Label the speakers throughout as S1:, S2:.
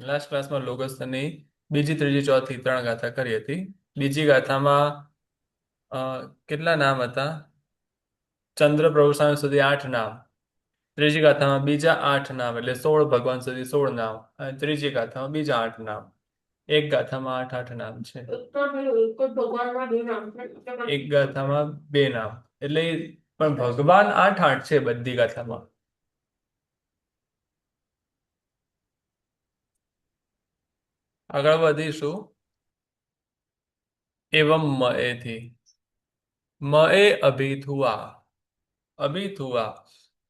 S1: Last ક્લાસમાં લોગસની બીજી ત્રીજી ચોથી 3 ગાથા કરી હતી. બીજી ગાથામાં કેટલા નામ હતા? ચંદ્ર પ્રભુ સ્વામી સુધી 8 નામ. ત્રીજી ગાથામાં બીજા 8 નામ, એટલે 16 ભગવાન સુધી 16 નામ. અને ત્રીજી ગાથામાં બીજા 8 નામ. એક ગાથામાં 8 નામ છે. એક ગાથામાં 2 નામ. એટલે પણ ભગવાન 8 છે બધી ગાથામાં. આગળ વધીશું. એવમ મએથી મએ અભિથુઆ. અભિથુઆ,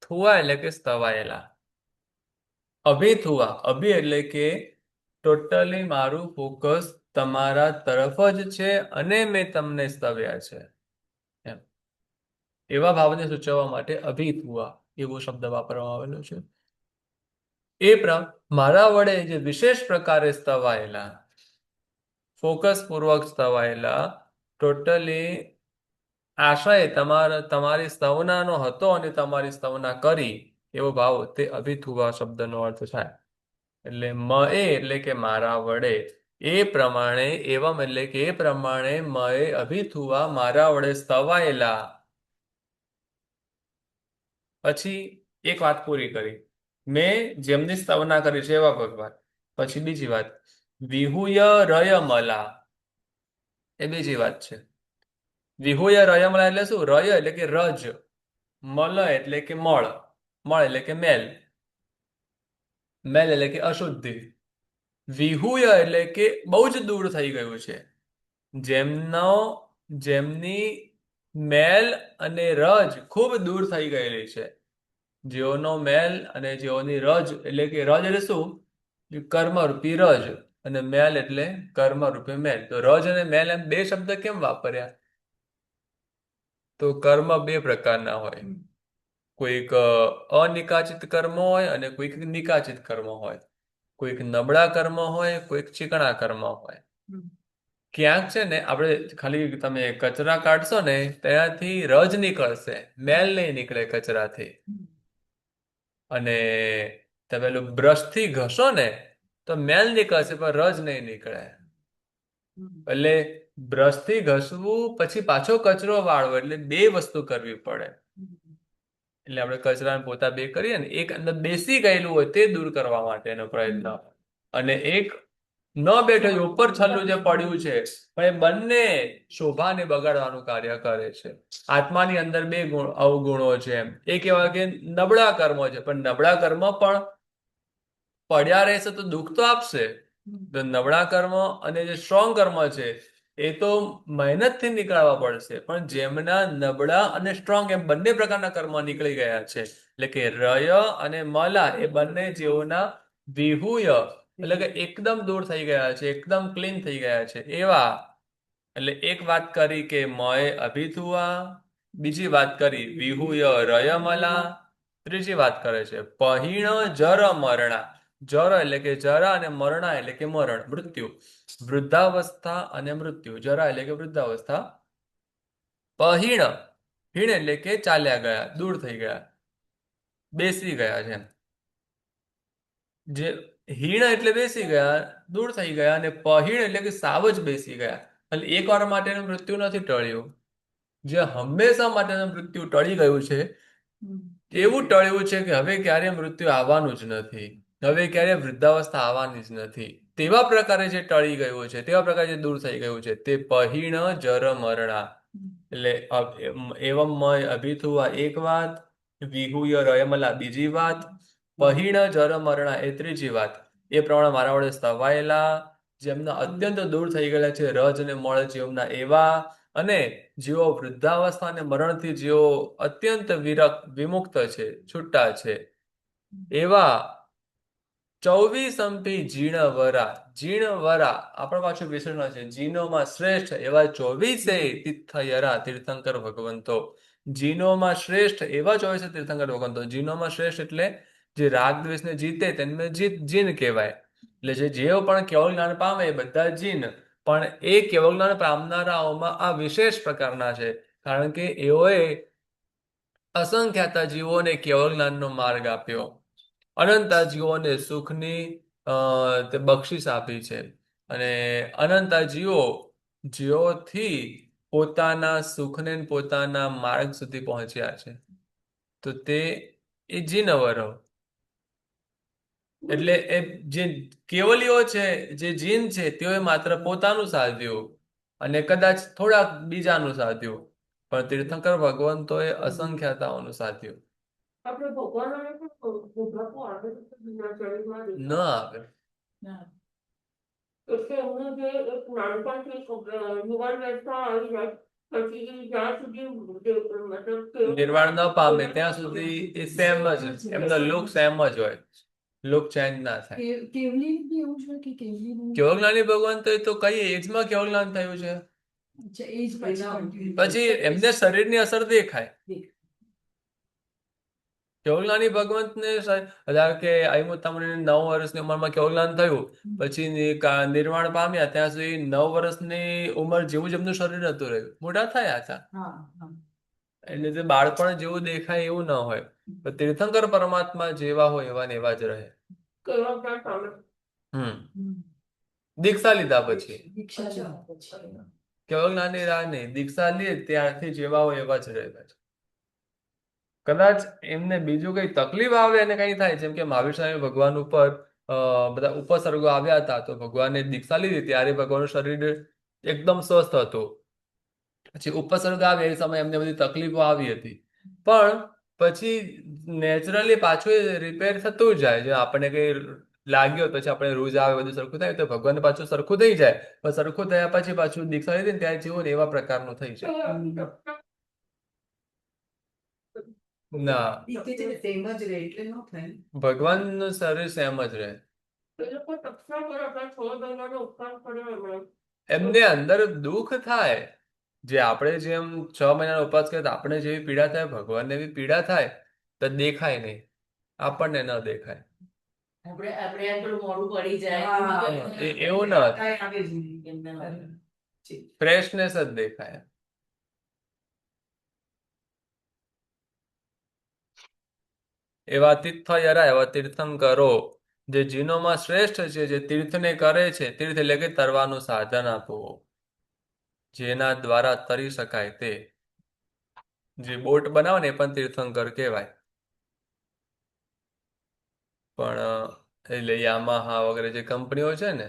S1: થુઆ એટલે કે સ્તવાયેલા. અભિથુઆ, અભિ એટલે કે ટોટલી મારું ફોકસ તમારા તરફ જ છે અને મેં તમને સ્તવ્યા છે. એમ એવા ભાવને સૂચવવા માટે અભિથુઆ એવો શબ્દ વાપરવામાં આવેલો છે. મારા વડે જે વિશેષ પ્રકારે સ્તવાયેલા, ફોકસ પૂર્વક સ્તવાયેલા, ટોટલી આશય તમારી સ્તવનાનો હતો અને તમારી સ્તવના કરી એવો ભાવ, તે અભિથુવા શબ્દનો અર્થ થાય. એટલે મએ એટલે કે મારા વડે, એ પ્રમાણે, એવમ એટલે કે એ પ્રમાણે, મએ અભિથુવા મારા વડે સ્તવાયેલા. પછી એક વાત પૂરી કરી, મેં જેમની સ્તવના કરી છે એવા ભગવાન. પછી બીજી વાત, વિહુય રયમલા, એ બીજી વાત છે. વિહુય રયમલા એટલે શું? રય એટલે કે રજ, મલ એટલે કે મળ, મળ એટલે કે મેલ, મેલ એટલે કે અશુદ્ધિ. વિહુય એટલે કે બહુ જ દૂર થઈ ગયું છે. જેમની મેલ અને રજ ખૂબ દૂર થઈ ગયેલી છે. જેઓનો મેલ અને જેઓની રજ, એટલે કે રજ એટલે શું? કર્મરૂપી રજ, અને મેલ એટલે કર્મરૂપી મેલ. તો રજ અને મેલ એમ બે શબ્દ કેમ વાપર્યા? તો કર્મ બે પ્રકારના હોય. કોઈક અનિકાચિત કર્મ હોય અને કોઈક નિકાચિત કર્મ હોય. કોઈક નબળા કર્મ હોય, કોઈક ચીકણા કર્મ હોય. ક્યાંક છે ને, આપણે ખાલી તમે કચરા કાઢશો ને ત્યાંથી રજ નીકળશે, મેલ નહીં નીકળે કચરાથી. અને તમે પેલું બ્રશથી ઘસો ને તો મેલ નીકળશે પણ રજ નહીં નીકળે. એટલે બ્રશથી ઘસવું પછી પાછો કચરો વાળવો, એટલે બે વસ્તુ કરવી પડે. એટલે આપણે કચરાને પોતા બે કરીએ ને, એક અંદર બેસી ગયેલું હોય તે દૂર કરવા માટેનો પ્રયત્ન, અને એક ન બેઠો ઉપર છલ્લું જે પડ્યું છે, પણ એ બંને શોભાને બગાડવાનું કાર્ય કરે છે. આત્માની અંદર બે અવગુણો છે. એક એવા કે નબળા કર્મો છે, પણ નબળા કર્મ પણ પડ્યા રહેશે તો દુઃખ તો આપશે. તો નબળા કર્મ અને જે સ્ટ્રોંગ કર્મ છે એ તો મહેનતથી નીકળવા પડશે. પણ જેમના નબળા અને સ્ટ્રોંગ એમ બંને પ્રકારના કર્મ નીકળી ગયા છે, એટલે કે રય અને મલા, એ બંને જેઓના વિહુય એટલે કે એકદમ દૂર થઈ ગયા છે, એકદમ ક્લીન થઈ ગયા છે એવા. એટલે એક વાત કરી કે મય અભિથુઆ, બીજી વાત કરી વિહુય રયમલા, ત્રીજી વાત કરે છે પહીણ જર મરણા. જર એટલે કે જરા, અને મરણા એટલે કે મરણ, મૃત્યુ. વૃદ્ધાવસ્થા અને મૃત્યુ. જરા એટલે કે વૃદ્ધાવસ્થા. પહીણ, હીણ એટલે કે ચાલ્યા ગયા, દૂર થઈ ગયા, બેસી ગયા છે. જે હીણ એટલે બેસી ગયા, દૂર થઈ ગયા, અને પહીણ એટલે કે સાવ જ બેસી ગયા. એટલે એક વાર માટેનું મૃત્યુ નથી ટળ્યું. જે હંમેશા માટેનું મૃત્યુ ટળી ગયું છે, એવું ટળ્યું છે કે હવે ક્યારે મૃત્યુ આવવાનું જ નથી, હવે ક્યારે વૃદ્ધાવસ્થા આવવાની જ નથી. તેવા પ્રકારે જે ટળી ગયું છે, તેવા પ્રકારે જે દૂર થઈ ગયું છે, તે પહીણ જર મરણા. એટલે એવમ મય અભિથુઆ એક વાત, વિહુય રયમલા બીજી વાત, પહીણ જર મરણા એ ત્રીજી વાત. એ પ્રમાણે મારા વડે સ્તવાયેલા, જેમના અત્યંત દૂર થઈ ગયેલા છે રજ અને મળ જેમના એવા, અને જેઓ વૃદ્ધાવસ્થા અને મરણથી જેઓ અત્યંત વિમુક્ત છે, છૂટા છે, એવા 24 જીણવરા. જીણવરા આપણા પાછું વિશેષણ છે. જીનોમાં શ્રેષ્ઠ એવા 24 તીર્થયરા, તીર્થંકર ભગવંતો. જીનોમાં શ્રેષ્ઠ એવા 24 તીર્થંકર ભગવંતો. જીનોમાં શ્રેષ્ઠ એટલે જે રાગ દ્વેષને જીતે તેને જીન કહેવાય. એટલે જેઓ પણ કેવળ જ્ઞાન પામે એ બધા જીન. પણ એ કેવળ જ્ઞાન પામનારાઓમાં આ વિશેષ પ્રકારના છે, કારણ કે એઓએ અસંખ્યાતા જીવોને કેવળ જ્ઞાનનો માર્ગ આપ્યો. અનંતા જીવોને સુખની તે બક્ષિસ આપી છે અને અનંતા જીવોથી પોતાના સુખને પોતાના માર્ગ સુધી પહોંચ્યા છે. તો તે એ જીનવરો એટલે એ જે કેવલીઓ છે, જે જીન છે, તેઓએ માત્ર પોતાનું સાધ્યું અને કદાચ થોડાક બીજાનું સાધ્યું, પણ તીર્થંકર ભગવંતોએ અસંખ્યતાઓનું સાધ્યું.
S2: આપણે ભગવાનને પણ ભોગવવું આવે છે દિનચર્યામાં
S1: ન
S2: દેખાય.
S1: આવે.
S2: એટલે એમનું જે એક નાનપણથી યુવાન વ્યવસ્થા આવી જાય પછી જ્યાં સુધી મતલબ કે
S1: નિર્વાણ ન પામે ત્યાં સુધી એ સેમ જ એમનો લુક સેમ જ હોય, લુક ચેન્જ ના થાય.
S3: કેવલી બી એવું છે કે કેવલી
S1: કેવલજ્ઞાની ભગવાન તો કઈ એજમાં કેવલજ્ઞાન થયું છે?
S3: એજ
S1: પછી એમને શરીરની અસર દેખાય. કેવલજ્ઞાની ભગવંતને ધારો કે આઈમુત્તામણીને 9 વર્ષની ઉંમરમાં કેવલજ્ઞાન થયું, પછી નિર્વાણ પામ્યા ત્યાં સુધી 9 વર્ષની ઉંમર જેવું જ એમનું શરીર હતું રહ્યું, મોટા થયા હતા. એટલે જે બાળપણ જેવું દેખાય એવું ન હોય. તો તીર્થંકર પરમાત્મા જેવા હોય એવા ને એવા જ રહે. દીક્ષા લીધા પછી કેવલજ્ઞાની રાની દીક્ષા લે ત્યારથી જેવા હોય એવા જ રહે. કદાચ એમને બીજું કઈ તકલીફ આવે અને કઈ થાય, જેમ કે મહાવીર સ્વામી ભગવાન ઉપર બધા ઉપસર્ગો આવ્યા હતા, તો ભગવાને દીક્ષા લીધી ત્યારે ભગવાનનું શરીર એકદમ સ્વસ્થ હતું. પછી ઉપસર્ગ આવે એ સમયે એમને બધી તકલીફો આવી હતી, પણ પછી નેચરલી પાછું એ રિપેર થતું જાય. જો આપણને કઈ લાગ્યો પછી આપણે રોજ આવે બધું સરખું થાય તો ભગવાન પાછું સરખું થઈ જાય. પણ સરખું થયા પછી પાછું દીક્ષા લીધી ને ત્યારે જેવું ને એવા પ્રકારનું થઈ જાય. ના, ભગવાનનું શરીર સેમ જ રહે. એમને અંદર દુઃખ થાય, જે આપણે જેમ 6 મહિનાનો ઉપવાસ કરીએ તો આપણે જેવી પીડા થાય ભગવાનને એવી પીડા થાય, તો દેખાય નહીં, આપણને ન દેખાય. એવું ન ફ્રેશનેસ જ દેખાય. એવા તીર્થયરા એવા તીર્થંકરો જે જીનોમાં શ્રેષ્ઠ છે, જે તીર્થને કરે છે, તીર્થ એટલે કે તરવાનું સાધન આપવું, જેના દ્વારા તરી શકાય તે. જે બોટ બનાવે ને એ પણ તીર્થંકર કહેવાય. પણ એટલે યામાહા વગેરે જે કંપનીઓ છે ને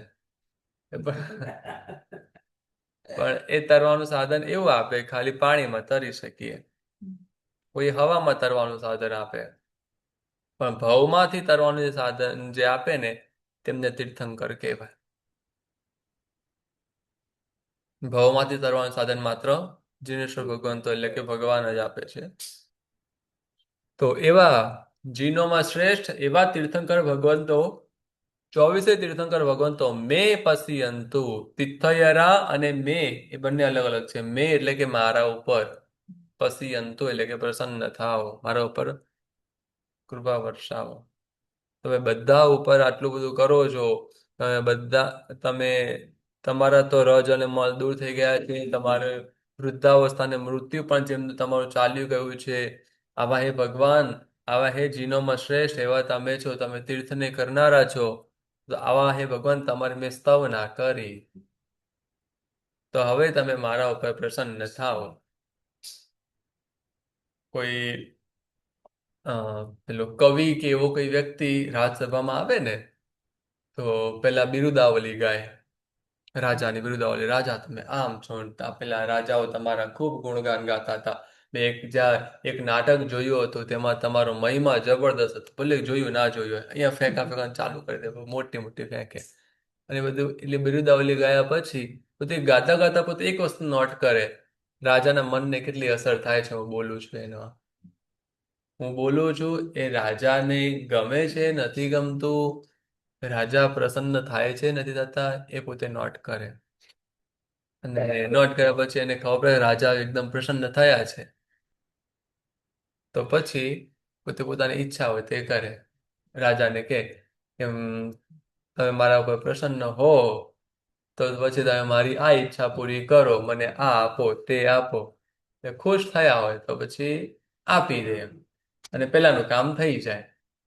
S1: પણ એ તરવાનું સાધન એવું આપે ખાલી પાણીમાં તરી શકીએ. કોઈ હવામાં તરવાનું સાધન આપે, પણ ભવમાંથી તરવાનું જે સાધન જે આપે ને તેમને તીર્થંકર કહેવાય. ભવમાંથી તરવાનું સાધન માત્ર જીનેશ્વર ભગવંતો એટલે કે ભગવાન જ આપે છે. તો એવા જીનોમાં શ્રેષ્ઠ એવા તીર્થંકર ભગવંતો 24 તીર્થંકર ભગવંતો મે પશ્યંતુ. તીર્થયરા અને મે એ બંને અલગ અલગ છે. મે એટલે કે મારા ઉપર, પશ્યંતુ એટલે કે પ્રસન્ન થાઓ, મારા ઉપર કૃપા વર્ષાવો. તમે બધા ઉપર આટલું બધું કરો છો, તમે તમારા તો રજ અને મલ દૂર થઈ ગયા છે, તમારે વૃદ્ધાવસ્થાને મૃત્યુ પણ જેમ તમારું ચાલ્યું ગયું છે. આવા હે ભગવાન, આવા હે જીનોમાં શ્રેષ્ઠ એવા તમે છો, તમે તીર્થને કરનારા છો, તો આવા હે ભગવાન તમારી મેં સ્તવના કરી, તો હવે તમે મારા ઉપર પ્રસન્ન થાઓ. કોઈ પેલો કવિ કે એવો કોઈ વ્યક્તિ રાજસભામાં આવે ને તો પેલા બિરુદાવલી ગાય, રાજાની બિરુદાવલી. રાજા તમે આમ છો, પેલા રાજાઓ તમારા ખૂબ ગુણગાન ગાતા હતા. મેં એક નાટક જોયું હતું, તેમાં તમારો મહિમા જબરદસ્ત હતો. ભલે જોયું ના જોયું હોય, અહીંયા ફેંકા ફેંકા ચાલુ કરી દે, મોટી મોટી ફેંકે અને બધું. એટલે બિરુદાવલી ગાયા પછી પોતે ગાતા ગાતા પોતે એક વસ્તુ નોટ કરે, રાજાના મનને કેટલી અસર થાય છે હું બોલું છું એનો. હું બોલું છું એ રાજાને ગમે છે, નથી ગમતું, રાજા પ્રસન્ન થાય છે, નથી થતા, એ પોતે નોટ કરે. અને નોટ કર્યા પછી એને ખબર પડે રાજા એકદમ પ્રસન્ન થયા છે, તો પછી પોતે પોતાની ઈચ્છા હોય તે કરે. રાજાને કે એમ તમે મારા ઉપર પ્રસન્ન હો તો પછી તમે મારી આ ઈચ્છા પૂરી કરો, મને આ આપો તે આપો. ખુશ થયા હોય તો પછી આપી દે એમ, અને પેલાનું કામ થઈ જાય.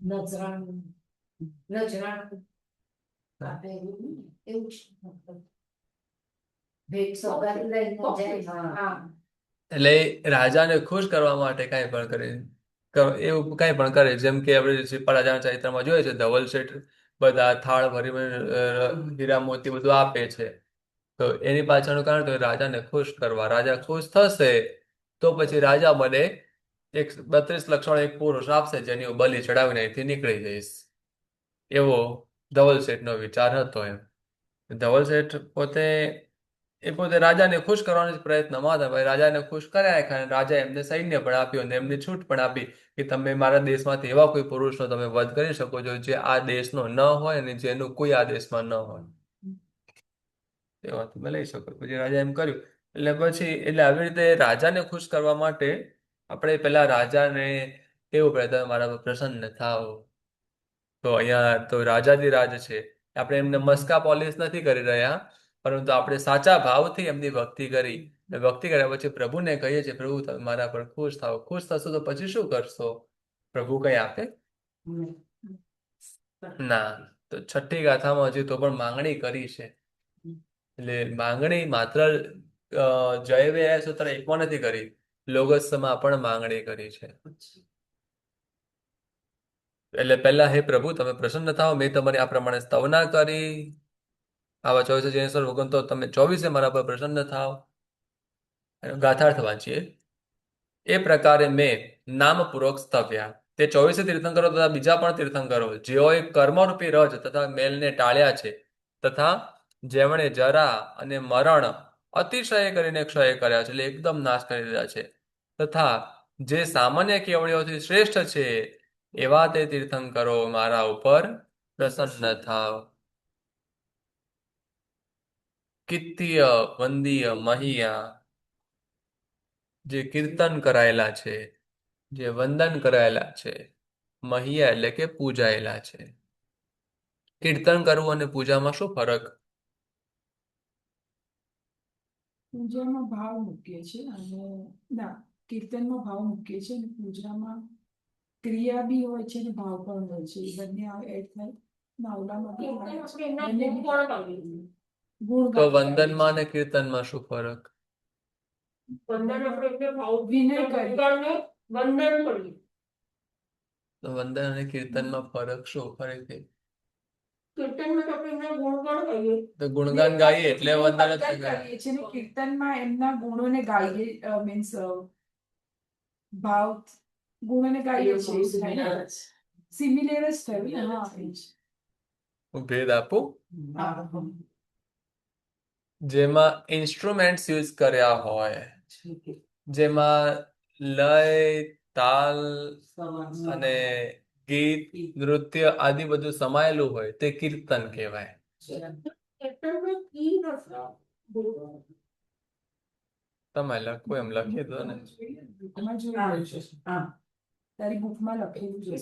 S3: નજરાણું આપે એવું નહીં? એવું જ મતલબ. ભેટ સોગાદી લઈને જાય. હા.
S1: એટલે રાજાને ખુશ કરવા માટે કાંઈ પણ કરે એવું કાંઈ પણ કરે, જેમ કે આપણે શ્રીપાલ રાજાના ચરિત્રમાં જોઈએ છે, ધવલ શેઠ બધા થાળ ભરી હીરા મોતી બધું આપે છે. તો એની પાછળનું કારણ તો રાજાને ખુશ કરવા. રાજા ખુશ થશે તો પછી રાજા બને 32 લક્ષણ એક પુરુષ આપશે જેની હું બલિ ચડાવીને અહીંથી નીકળી જઈશ. એવો ધવલ શેઠનો વિચાર હતો. એમ ધવલ શેઠ પોતે રાજાને ખુશ કરવાનો જ પ્રયત્નમાં હતા. ભાઈ રાજાને ખુશ કર્યા અને રાજા એમને સૈન્ય પણ આપ્યું અને એમને છૂટ પણ આપી કે તમે મારા દેશમાંથી એવા કોઈ પુરુષનો તમે વધ કરી શકો છો જે આ દેશનો ન હોય અને જેનું કોઈ આ દેશમાં ન હોય, એવા તમે લઈ શકો. પછી રાજા એમ કર્યું. એટલે આવી રીતે રાજાને ખુશ કરવા માટે આપણે પેલા રાજાને કેવું પડે, તમે મારા પર પ્રસન્ન થાવ. તો અહીંયા તો રાજાધિરાજ છે, આપણે એમને મસ્કા પોલિશ નથી કરી રહ્યા, પરંતુ આપણે સાચા ભાવથી એમની ભક્તિ કરી. ભક્તિ કર્યા પછી પ્રભુને કહીએ છીએ, પ્રભુ તમે મારા પર ખુશ થાવ. ખુશ થશો તો પછી શું કરશો? પ્રભુ કઈ આપે? ના. તો છઠ્ઠી ગાથામાં હજી તો પણ માંગણી કરી છે. એટલે માંગણી માત્ર જય વ્યય સૂત્ર એકમાં નથી કરી, લોગસમાં પણ માંગણી કરી છે. એટલે પહેલા, હે પ્રભુ તમે પ્રસન્ન થાઓ, મેં તમારી આ પ્રમાણે સ્તવના કરી. આવા 24 ભગવાન, તો તમે 24 મારા પર પ્રસન્ન થાવ. ગાથાર્થ વાંચીએ. એ પ્રકારે મેં નામપૂર્વક સ્તવ્યા તે 24 તીર્થંકરો તથા બીજા પણ તીર્થંકરો જેઓએ કર્મરૂપી રજ તથા મેલને ટાળ્યા છે, તથા જેમણે જરા અને મરણ અતિશય કરીને ક્ષય કર્યા છે, એટલે એકદમ નાશ કરી દીધા છે, તથા જે સામાન્ય કેવળીઓથી શ્રેષ્ઠ છે એવા તે તીર્થંકરો મારા ઉપર પ્રસન્ન થાવ. કિત્તીય વંદીય મહિયા, જે કીર્તન કરાયેલા છે, જે વંદન કરાયેલા છે. મહિયા એટલે કે પૂજાયેલા છે. કીર્તન કરવું અને પૂજામાં શું ફરક?
S3: પૂજામાં ભાવ મૂકીએ છીએ અને ના, કીર્તનમાં ભાવ મૂકીએ છીએ અને પૂજામાં ક્રિયા બી હોય છે અને ભાવ પણ હોય છે. એ બંને એડ થાય. નાવલામાં બી હોય છે.
S2: એમના
S3: બંને
S2: ગુણ પણ કરીએ.
S3: ગુણ
S1: તો
S3: ગાતા
S1: વંદનમાં અને કીર્તનમાં શું ફરક?
S2: વંદન આપણે એટલે ભાવ
S3: વિનય કરી.
S2: ભગવાનને વંદન કરીએ.
S1: તો વંદન અને કીર્તનમાં ફરક શું? ફરક
S2: કીર્તનમાં તો આપણે એમના ગુણ પણ કહીએ.
S1: તો ગુણગાન ગાઈએ એટલે વંદન જ
S3: કરીએ છીએ ને કીર્તનમાં એમના ગુણોને ગાઈએ, મીન્સ ભાવ ગુણોને ગાઈએ છીએ. સિમિલર જ થયું ને? હા, એ જ.
S1: હું ભેદ આપું.
S3: હા.
S1: જેમાં ઇન્સ્ટ્રુમેન્ટ્સ યુઝ કર્યા હોય, જેમાં લય, તાલ અને ગીત, નૃત્ય આદિ બધું સમાયેલું હોય તે કીર્તન કહેવાય.
S2: કીર્તનમાં કી નથી.
S1: તમે લખો એમ લખી દો ને.
S3: બુકમાં જોઈ છે. હા, તારી બુકમાં લખેલું છે.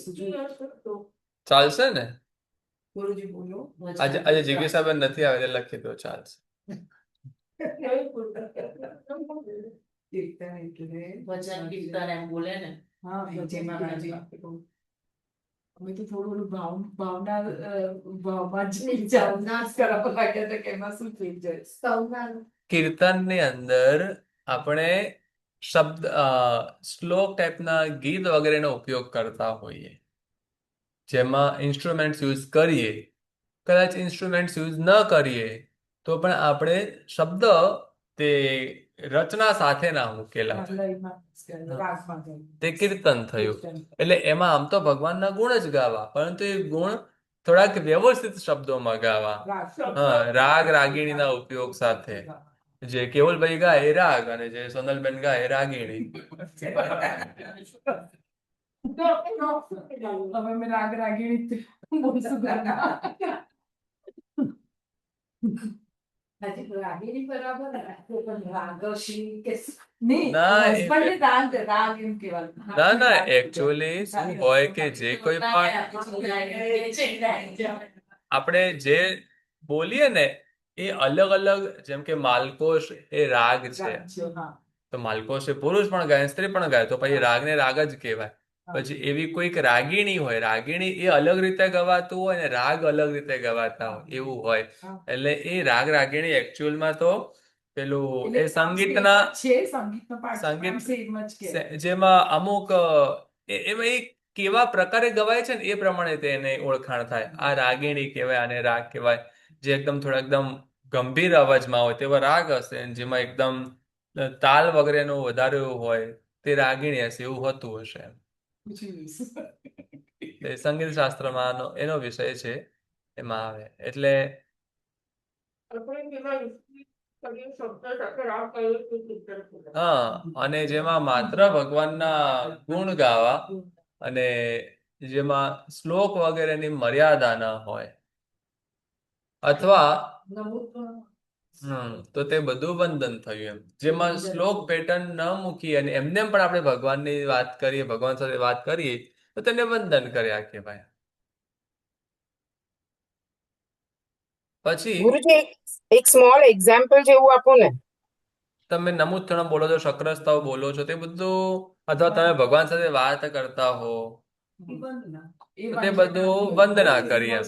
S1: ચાલશે ને?
S3: ગુરુજી બોલો.
S1: આજે જિજ્ઞાસાબેન નથી આવે એટલે લખી દો, ચાલશે.
S3: કીર્તન એટલે
S4: વચન કીર્તન એમ બોલે ને.
S3: હા, જેમાં અમે તો થોડું ભાવના ભાવમાં જ નાશ કરવા લાગ્યા હતા કે એમાં શું થઈ જાય.
S1: કીર્તનની અંદર આપણે શબ્દ શ્લોક ટાઈપના ગીત વગેરેનો ઉપયોગ કરતા હોઈએ, જેમાં ઇન્સ્ટ્રુમેન્ટ્સ યુઝ કરીએ. કદાચ ઇન્સ્ટ્રુમેન્ટ્સ યુઝ ન કરીએ તો પણ આપણે શબ્દ તે રચના સાથે ના મૂકેલા તે કીર્તન થયું. એટલે એમાં આમ તો ભગવાનના ગુણ જ ગાવા, પરંતુ એ ગુણ થોડાક વ્યવસ્થિત શબ્દોમાં ગાવા. હા, રાગ રાગીણીના ઉપયોગ સાથે. જે કેવલભાઈ ગાય એ રાગ અને જે સોનલબેન ગાય એ રાગીણી.
S3: હવે મેં રાગ રાગીણી બોલશું ગાના. રાગીણી બરાબર રાગશી કે નહીં, હસબન્ડ રાગ એમ કહેવાનું.
S1: ના, એકચ્યુઅલી શું હોય કે જે કોઈ પણ આપણે જે બોલીએ ને એ અલગ અલગ, જેમ કે માલકોશ એ રાગ છે, તો માલકોશ એ પુરુષ પણ ગાય સ્ત્રી પણ ગાય, તો પછી રાગને રાગ જ કહેવાય. પછી એવી કોઈક રાગીણી હોય, રાગીણી એ અલગ રીતે ગવાતું હોય ને રાગ અલગ રીતે ગવાતા હોય એવું હોય.
S3: હા.
S1: એટલે એ રાગ રાગીણી એકચ્યુઅલમાં તો પેલું એ
S3: એટલે આમ
S1: સંગીતના
S3: same જ છે સંગીતનો પાર્ટ
S1: સંગીત
S3: આમ સેમ જ કે
S1: જેમાં અમુક એમાં એ કેવા પ્રકારે ગવાય છે ને એ પ્રમાણે તેને ઓળખાણ થાય. આ રાગીણી કહેવાય, આને રાગ કહેવાય. જે એકદમ થોડા એકદમ ગંભીર અવાજમાં હોય તેવા રાગ હશે, અને જેમાં એકદમ તાલ વગેરેનું વધારે હોય તે રાગીણી હશે, એવું હોતું હશે. એ સંગીત શાસ્ત્રમાં એનો વિષય છે, એમાં આવે. એટલે
S2: આપણે જેમાં ઈશ્વરી કરીએ શબ્દ સાથે રાગ કહીએ તે કીર્તન કહેવાય.
S1: હા, અને જેમાં માત્ર ભગવાનના ગુણ ગાવા અને જેમાં શ્લોક વગેરેની મર્યાદા ન હોય અથવા તો તે બધું વંદન થયું એમ. જેમાં શ્લોક પેટર્ન ન મૂકી અને એમને પણ આપણે ભગવાનની વાત કરીએ, ભગવાન સાથે વાત કરીએ તો તેને વંદન કર્યા કહેવાય. પછી
S5: ગુરુજી એક સ્મોલ એક્ઝામ્પલ જેવું આપો ને.
S1: તમે નમૂત્તણમ બોલો છો, શક્રસ્તાવ બોલો છો, તે બધું, અથવા તમે ભગવાન સાથે વાત કરતા હો તો તે બધું વંદના કરીએ એમ.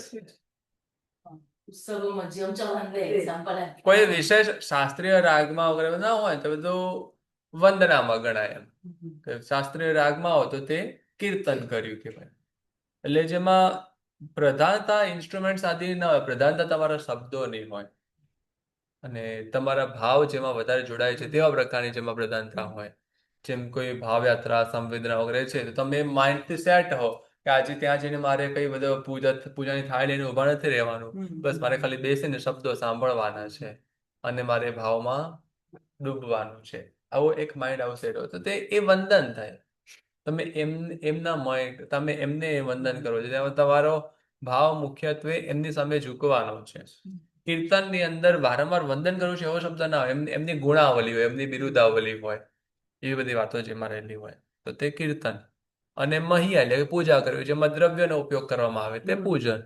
S4: ઉત્સવો મધ્યમ ચલણ દે એક્ઝામ્પલ
S1: કોઈ વિશેષ શાસ્ત્રીય રાગમાં વગેરે ના હોય તો બધું વંદનામાં ગણાય એમ. કે શાસ્ત્રીય રાગમાં હોય તો તે કીર્તન કર્યું કહેવાય. એટલે જેમાં પ્રધાનતા ઇન્સ્ટ્રુમેન્ટ આદિ ના હોય, પ્રધાનતા તમારા શબ્દોની હોય અને તમારા ભાવ જેમાં વધારે જોડાય છે તેવા પ્રકારની જેમાં પ્રધાનતા હોય. જેમ કોઈ ભાવયાત્રા, સંવેદના વગેરે છે તો તમે માઇન્ડથી સેટ હો કે આજે ત્યાં જઈને મારે કઈ બધો પૂજાની થાળી લઈને ઉભા નથી રહેવાનું, બસ મારે ખાલી બેસીને શબ્દો સાંભળવાના છે અને મારે ભાવમાં ડૂબવાનું છે. આવો એક માઇન્ડ આવું સેટ હોય તો તે એ વંદન થાય. તમે તમે એમને વંદન કરો છો, તેમાં તમારો ભાવ મુખ્યત્વે એમની સામે ઝૂકવાનો છે. કીર્તનની અંદર વારંવાર વંદન કરવું છે એવો શબ્દ ના હોય, એમની ગુણાવલી હોય, એમની બિરુદાવલી હોય, એવી બધી વાતો જેમાં રહેલી હોય તો તે કીર્તન. અને મહિયા એટલે કે પૂજા કરવી, જેમાં દ્રવ્યનો ઉપયોગ કરવામાં આવે તે પૂજન.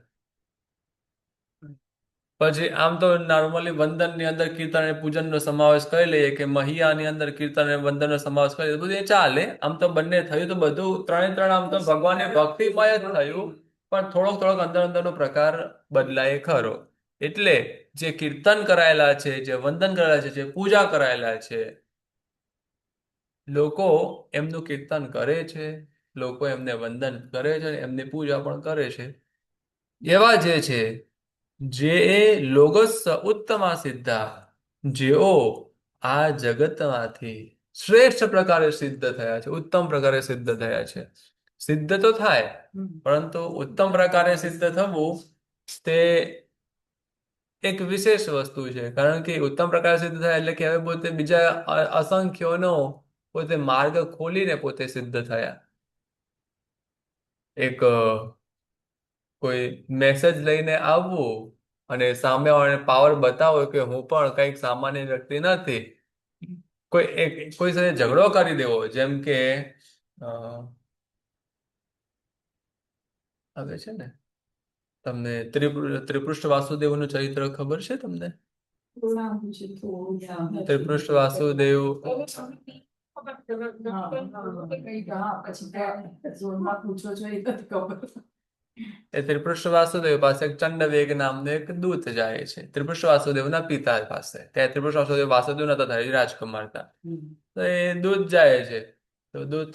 S1: પછી આમ તો નોર્મલી વંદનની અંદર કીર્તન અને પૂજનનો સમાવેશ કરી લઈએ, કે મહિયાની અંદર કીર્તન અને વંદનનો સમાવેશ કરી લઈએ, બધું એ ચાલે. આમ તો બંને થયું તો બધું ત્રણે આમ તો ભગવાનને ભક્તિમય જ થયું, પણ થોડોક અંદરનો પ્રકાર બદલાય ખરો. એટલે જે કીર્તન કરાયેલા છે, જે વંદન કરાયેલા છે, જે પૂજા કરાયેલા છે, લોકો એમનું કીર્તન કરે છે, લોકો એમને વંદન કરે છે, એમની પૂજા પણ કરે છે. એવા જે છે જે લોગસ ઉત્તમા સિદ્ધા, જેઓ આ જગતમાંથી શ્રેષ્ઠ પ્રકારે સિદ્ધ થયા છે, ઉત્તમ પ્રકારે સિદ્ધ થયા છે. સિદ્ધ તો થાય, પરંતુ ઉત્તમ પ્રકારે સિદ્ધ થવું તે એક વિશેષ વસ્તુ છે. કારણ કે ઉત્તમ પ્રકારે સિદ્ધ થાય એટલે કે હવે પોતે બીજા અસંખ્યોનો પોતે માર્ગ ખોલીને પોતે સિદ્ધ થયા. એક કોઈ મેસેજ લઈને આવવું અને સામેવાળાને પાવર બતાવો કે હું પણ કંઈક સામાન્ય વ્યક્તિ નથી. કોઈ સાથે ઝઘડો કરી દેવો, જેમ કે હવે છે ને, તમને ત્રિપૃષ્ઠ વાસુદેવનું ચરિત્ર ખબર છે તમને? ત્રિપૃષ્ઠ વાસુદેવ એ ત્રિપૃષ્ઠ વાસુદેવ પાસે એક ચંડવેગ નામનો એક દૂત જાય છે, ત્રિપૃષ્ઠ વાસુદેવના પિતા પાસે. ત્યાં ત્રિપૃષ્ઠ વાસુદેવ નતા થયા, રાજકુમાર હતા. તો એ દૂત જાય છે, તો દૂત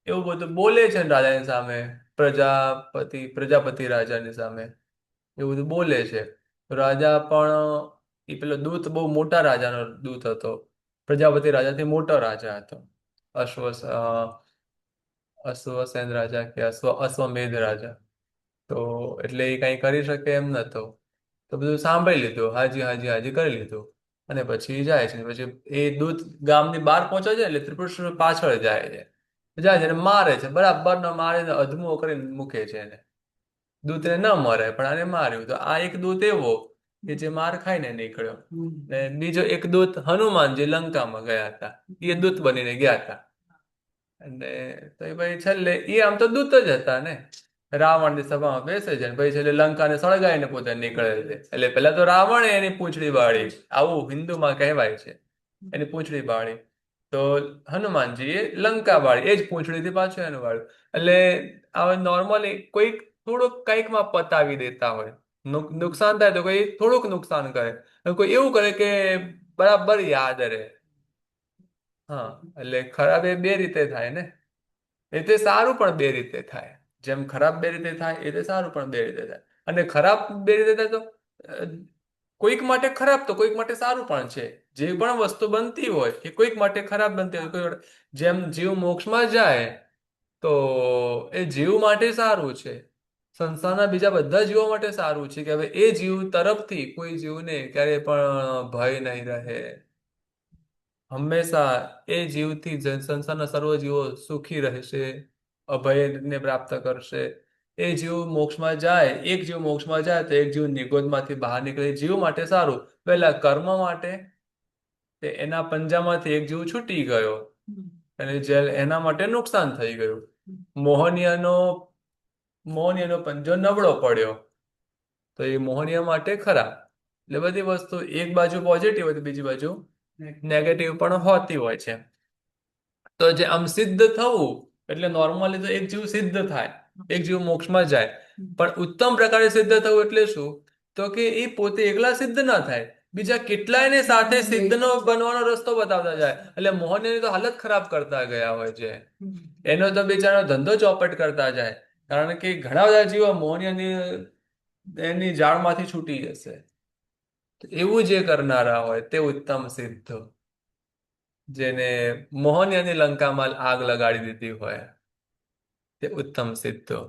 S1: એવું બધું બોલે છે ને રાજાની સામે, પ્રજાપતિ રાજાની સામે એવું બધું બોલે છે. રાજા પણ, એ પેલો દૂત બહુ મોટા રાજાનો દૂત હતો, પ્રજાપતિ રાજાથી મોટો રાજા હતો. અશ્વસેન રાજા કે અશ્વમેધ રાજા. તો એટલે એ કઈ કરી શકે એમ નતો. તો બધું સાંભળી લીધું, હાજી હાજી હાજી કરી લીધું, અને પછી જાય છે. પછી એ દૂત ગામની બહાર પહોંચે છે એટલે ત્રિપુર પાછળ જાય છે અને મારે છે, બરાબર મારીને અધમો કરીને મૂકે છે એને. દૂતને ન મરે પણ આને માર્યું. તો આ એક દૂત એવો કે જે માર ખાઈને નીકળ્યો. ને બીજો એક દૂત હનુમાનજી લંકામાં ગયા હતા, એ દૂત બનીને ગયા હતા. અને તો એ ભાઈ છેલ્લે એ આમ તો દૂત જ હતા ને, રાવણની સભામાં બેસે છે, ભાઈ છેલ્લે લંકાને સળગાઈને પોતે નીકળે છે. એટલે પેલા તો રાવણે એની પૂંછડી બાળી, આવું હિન્દુમાં કહેવાય છે, એની પૂંછડી બાળી. તો હનુમાનજીએ લંકા વાળી, એ જ પૂંછડીથી પાછું એનું વાળ્યું. એટલે હવે નોર્મલી કોઈક થોડુંક કંઈકમાં પતાવી દેતા હોય, નુકસાન થાય તો કોઈ થોડુંક નુકસાન કરે, અને કોઈ એવું કરે કે બરાબર યાદ રહે. હા, એટલે ખરાબ એ બે રીતે થાય ને. એ તે સારું પણ બે રીતે થાય. જેમ ખરાબ બે રીતે થાય, એ તે સારું પણ બે રીતે થાય. અને ખરાબ બે રીતે થાય તો કોઈક માટે ખરાબ તો કોઈક માટે સારું પણ છે. જે પણ વસ્તુ બનતી હોય એ કોઈક માટે ખરાબ બનતી હોય, જેમ જીવ મોક્ષમાં જાય તો એ જીવ માટે સારું છે. સંસારના બીજા બધા જીવો માટે સારું છે કે હવે એ જીવ તરફથી કોઈ જીવને ક્યારેય પણ ભય નહીં રહે. હંમેશા એ જીવથી સંસારના સર્વ જીવો સુખી રહેશે, અભયને પ્રાપ્ત કરશે. એ જીવ મોક્ષમાં જાય, એક જીવ મોક્ષમાં જાય તો એક જીવ નિગોદમાંથી બહાર નીકળે, જીવ માટે સારું. પહેલા કર્મ માટે તે એના પંજામાંથી એક જીવ છૂટી ગયો અને એના માટે નુકસાન થઈ ગયું. મોહનીયનો મોહનીયનો પંજો નબળો પડ્યો તો એ મોહનીય માટે ખરાબ. એટલે બધી વસ્તુ એક બાજુ પોઝિટિવ હોય તો બીજી બાજુ નેગેટિવ પણ હોતી હોય છે. તો જે આમ સિદ્ધ થવું એટલે નોર્મલી તો એક જીવ સિદ્ધ થાય, એક જીવ મોક્ષમાં જાય. પણ ઉત્તમ પ્રકારે સિદ્ધ થવું એટલે શું? તો કે એ પોતે એકલા સિદ્ધ ના થાય, બીજા કેટલાયને સાથે સિદ્ધનો બનવાનો રસ્તો બતાવતા જાય. એટલે મોહનીયની તો હાલત ખરાબ કરતા ગયા હોય છે, એનો તો બિચારો ધંધો ચોપટ કરતા જાય. કારણ કે ઘણા બધા જીવો મોહનીયની એની જાળમાંથી છૂટી જશે. એવું જે કરનારા હોય તે ઉત્તમ સિદ્ધ, જેને મોહનીયની લંકામાં આગ લગાડી દીધી હોય તે ઉત્તમ સિદ્ધો.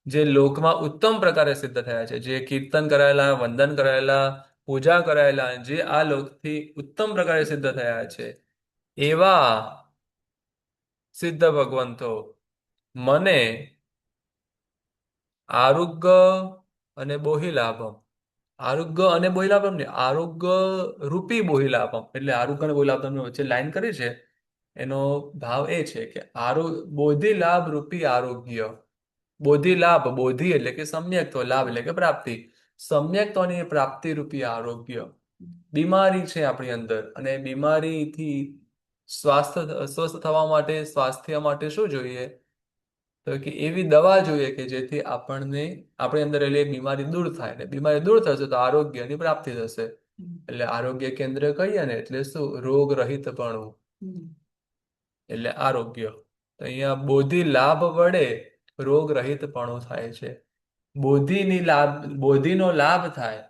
S1: જે લોકમાં ઉત્તમ પ્રકારે સિદ્ધ થયા છે, જે કીર્તન કરાયેલા, વંદન કરાયેલા, પૂજા કરાયેલા, જે આ લોકથી ઉત્તમ પ્રકારે સિદ્ધ થયા છે, એવા સિદ્ધ ભગવંતો મને આરોગ્ય અને બોહિલાભમ, આરોગ્ય અને બોહિલાભમ ને આરોગ્ય રૂપી બોહિલાભમ, એટલે આરોગ્ય અને બોહિલાભમ વચ્ચે લાઈન કરી છે. એનો ભાવ એ છે કે બોધિલાભ રૂપી આરોગ્ય. બોધિલાભ, બોધિ એટલે કે સમ્યક્ત્વ, લાભ એટલે કે પ્રાપ્તિ. સમ્યક્ત્વની પ્રાપ્તિ રૂપી આરોગ્ય. બીમારી છે આપણી અંદર અને બીમારીથી સ્વસ્થ થવા માટે, સ્વાસ્થ્ય માટે શું જોઈએ? તો કે એવી દવા જોઈએ કે જેથી આપણને આપણી અંદર રહેલી બીમારી દૂર થાય. ને બીમારી દૂર થશે તો આરોગ્યની પ્રાપ્તિ થશે. એટલે આરોગ્ય કેન્દ્ર કહીએ ને એટલે શું? રોગ રહિતપણું એટલે આરોગ્ય. તો અહીંયા બોધિ લાભ વડે રોગ રહિતપણું થાય છે. બોધિનો લાભ થાય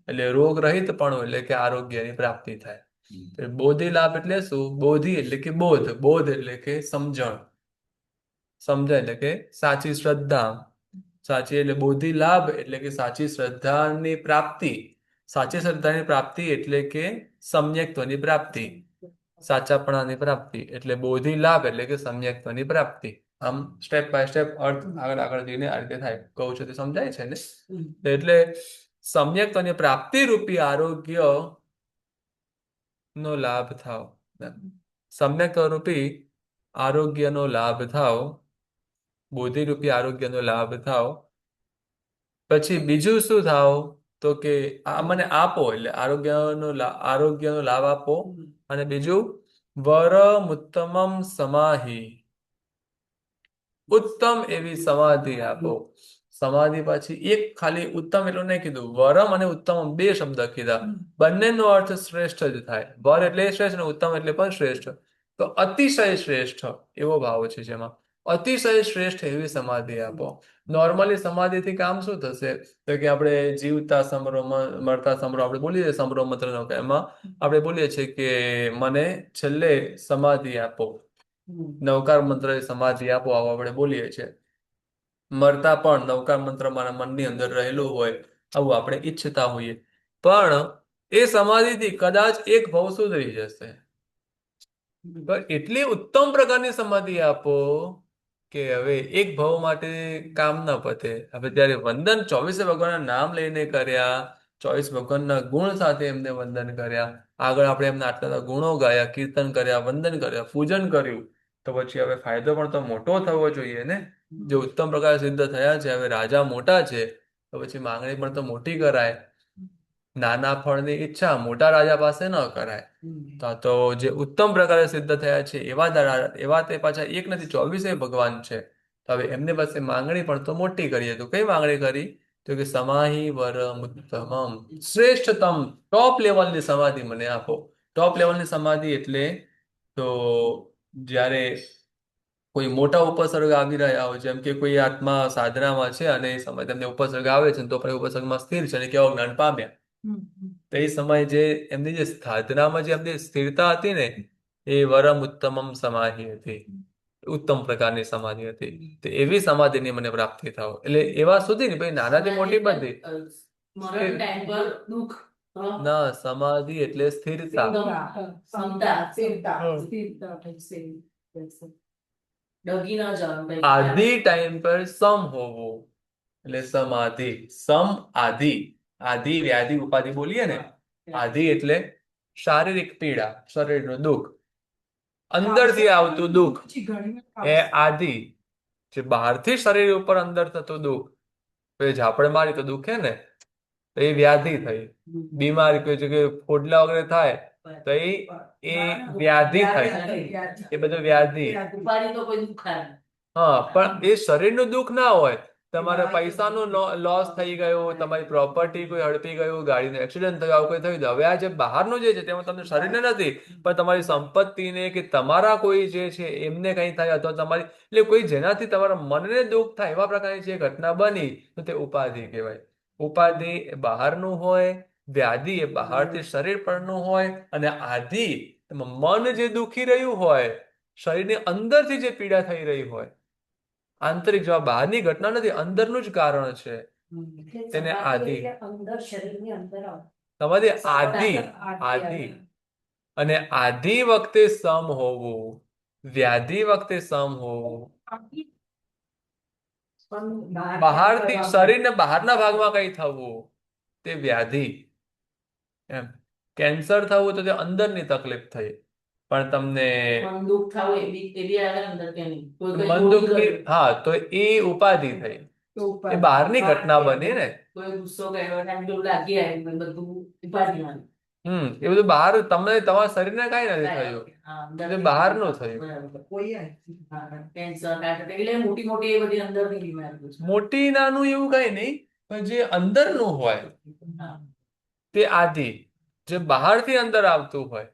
S1: એટલે રોગ રહિતપણું એટલે કે આરોગ્યની પ્રાપ્તિ થાય. બોધિ લાભ એટલે શું? બોધિ એટલે કે બોધ, બોધ એટલે કે સમજણ, સમજાય એટલે કે સાચી શ્રદ્ધા. સાચી એટલે બોધિ લાભ એટલે કે સાચી શ્રદ્ધાની પ્રાપ્તિ. સાચી શ્રદ્ધાની પ્રાપ્તિ એટલે કે સમ્યક્ત્વની પ્રાપ્તિ, સાચાપણાની પ્રાપ્તિ. એટલે બોધિ લાભ એટલે કે સમ્યક્ત્વની પ્રાપ્તિ. આમ સ્ટેપ બાય સ્ટેપ અર્થ આગળ આગળ જઈને આ રીતે થાય. કહું છું તે સમજાય છે ને? એટલે સમ્યક્ત્વની પ્રાપ્તિ રૂપી આરોગ્ય નો લાભ થાવ, સમ્યક્ત્વ રૂપી આરોગ્યનો લાભ થાવ, બોધિરૂપી આરોગ્યનો લાભ થાવ. પછી બીજું શું થાવ? તો કે આ મને આપો, એટલે આરોગ્યનો લાભ આપો. અને બીજું વરમુત્તમમ સમાહિ, ઉત્તમ એવી સમાધિ આપો. સમાધિ પછી એક ખાલી ઉત્તમ એટલું નહીં કીધું, વરમ અને ઉત્તમ બે શબ્દ કીધા. બંનેનો અર્થ શ્રેષ્ઠ જ થાય. વર એટલે શ્રેષ્ઠ અને ઉત્તમ એટલે પણ શ્રેષ્ઠ. તો અતિશય શ્રેષ્ઠ એવો ભાવ છે, જેમાં અતિશય શ્રેષ્ઠ એવી સમાધિ આપો. નોર્મલી સમાધિથી કામ શું થશે? તો કે આપણે જીવતા સમરો, મરતા સમરો આપણે બોલીએ સમરો મંત્ર, એમાં આપણે બોલીએ છીએ કે મને છેલ્લે સમાધિ આપો. નવકાર મંત્ર સમાધિ આપો, આવો આપણે બોલીએ છીએ. મરતા પણ નવકાર મંત્ર મારા મનની અંદર રહેલું હોય, આવું આપણે ઈચ્છતા હોઈએ. પણ એ સમાધિથી કદાચ એક ભવ સુધરી જશે. પણ એટલી ઉત્તમ પ્રકારની સમાધિ આપો કે હવે એક ભવ માટે કામ ના પતે. હવે ત્યારે વંદન 24 ભગવાનના નામ લઈને કર્યા, 24 ભગવાનના ગુણ સાથે એમને વંદન કર્યા, આગળ આપણે એમના આટલા ગુણો ગાયા, કીર્તન કર્યા, વંદન કર્યા, પૂજન કર્યું, તો પછી હવે ફાયદો પણ તો મોટો થવો જોઈએ ને. જે ઉત્તમ પ્રકારે સિદ્ધ થયા છે, હવે રાજા મોટા છે, તો પછી માંગણી પણ તો મોટી કરાય. નાના ફળની ઈચ્છા મોટા રાજા પાસે ન કરાય. તો જે ઉત્તમ પ્રકારે સિદ્ધ થયા છે એવા તે પાછા એક નથી 24 ભગવાન છે. તો હવે એમને પાસે માંગણી પણ તો મોટી કરીએ. તો કઈ માંગણી કરી? તો કે સમાહિ વરમ ઉત્તમમ, શ્રેષ્ઠતમ ટોપ લેવલની સમાધિ મને આપો. ટોપ લેવલની સમાધિ એટલે તો જ્યારે કોઈ મોટા ઉપસર્ગ આવી રહ્યા હોય, જેમ કે કોઈ આત્મા સાધનામાં છે અને એ સમય તેમને ઉપસર્ગ આવે છે તો પણ એ ઉપસર્ગમાં સ્થિર છે અને કેવું જ્ઞાન પામ્યા. તો એ સમયે જે એમની જે સાધનામાં જે એમની સ્થિરતા હતી ને, એ વરમ ઉત્તમમ સમાધિ હતી, ઉત્તમ પ્રકારની સમાધિ હતી. તો એવી સમાધિની મને પ્રાપ્તિ થાવ. એટલે એવા સુધી ને ભાઈ, નાનાથી મોટી બધી
S4: મરણ ટાઈમ પર દુઃખ
S1: ના, સમાધિ એટલે સ્થિરતા.
S4: ડગી ન જવાનું
S1: આધિ ટાઈમ પર સમ હોવું એટલે સમાધિ. સમ આધિ, આધિ વ્યાધિ ઉપાધિ બોલીએ ને, આધિ એટલે શારીરિક પીડા, શરીરનું દુઃખ, અંદરથી આવતું દુઃખ એ આધિ. જે બહારથી શરીર ઉપર અંદર થતું દુઃખ, તો એ ઝાપડ મારી તો દુખે ને, તો એ વ્યાધિ થઈ. બીમારી કોઈ જગ્યાએ ફોડલા વગેરે થાય તો એ વ્યાધિ થાય. એ બધું વ્યાધિ.
S4: ઉપાધિ તો કોઈ દુઃખ આવે.
S1: હા, પણ એ શરીરનું દુઃખ ના હોય. તમારે પૈસાનું લોસ થઈ ગયું, તમારી પ્રોપર્ટી કોઈ હડપી ગયું, ગાડીનું એક્સિડન્ટ થયું, આવું કોઈ થયું. હવે આ જે બહારનું જે છે તેમાં તમને શરીરને નથી, પણ તમારી સંપત્તિને કે તમારા કોઈ જે છે એમને કંઈ થાય, અથવા તમારી એટલે કોઈ જેનાથી તમારા મનને દુઃખ થાય એવા પ્રકારની જે ઘટના બની, તો તે ઉપાધિ કહેવાય. ઉપાધિ એ બહારનું હોય, વ્યાધિ એ બહારથી શરીર પરનું હોય, અને આધિ મન જે દુખી રહ્યું હોય, શરીરની અંદરથી જે પીડા થઈ રહી હોય, આંતરિક જવાબ બહારની ઘટના નથી, અંદરનું જ કારણ છે, તેને આધિ.
S2: અંદર શરીરની અંદર
S1: તમારી આધિ, આધિ. અને આધિ વખતે સમ હોવું, વ્યાધિ વખતે સમ હોવું. બહારથી શરીરને બહારના ભાગમાં કઈ થવું તે વ્યાધિ. એમ કેન્સર થવું તો તે અંદરની તકલીફ થઈ, પણ તમને
S4: મન દુઃખ થવું એવી આવે અંદર કે નહીં. કોઈ કોઈ
S1: મન
S4: બોલી
S1: દુઃખ,
S4: ગયું.
S1: હા, તો એ ઉપાધિ થઈ. એ બહારની ઘટના બની ને.
S4: કોઈ ગુસ્સો કર્યો ટાઈમ પેલું લાગી આવ્યું બધું ઉપાધિ માં.
S1: એ બધું બહાર, તમને તમારા શરીરને કાંઈ નથી થયું, એ બહારનું થયું.
S4: કેન્સર, હાર્ટ એટેક એટલે મોટી મોટી એ બધી અંદરની બીમારીઓ છે.
S1: મોટી નાનું એવું કઈ નહીં, પણ જે અંદરનું હોય
S4: હા.
S1: તે આધિ. જે બહારથી અંદર આવતું હોય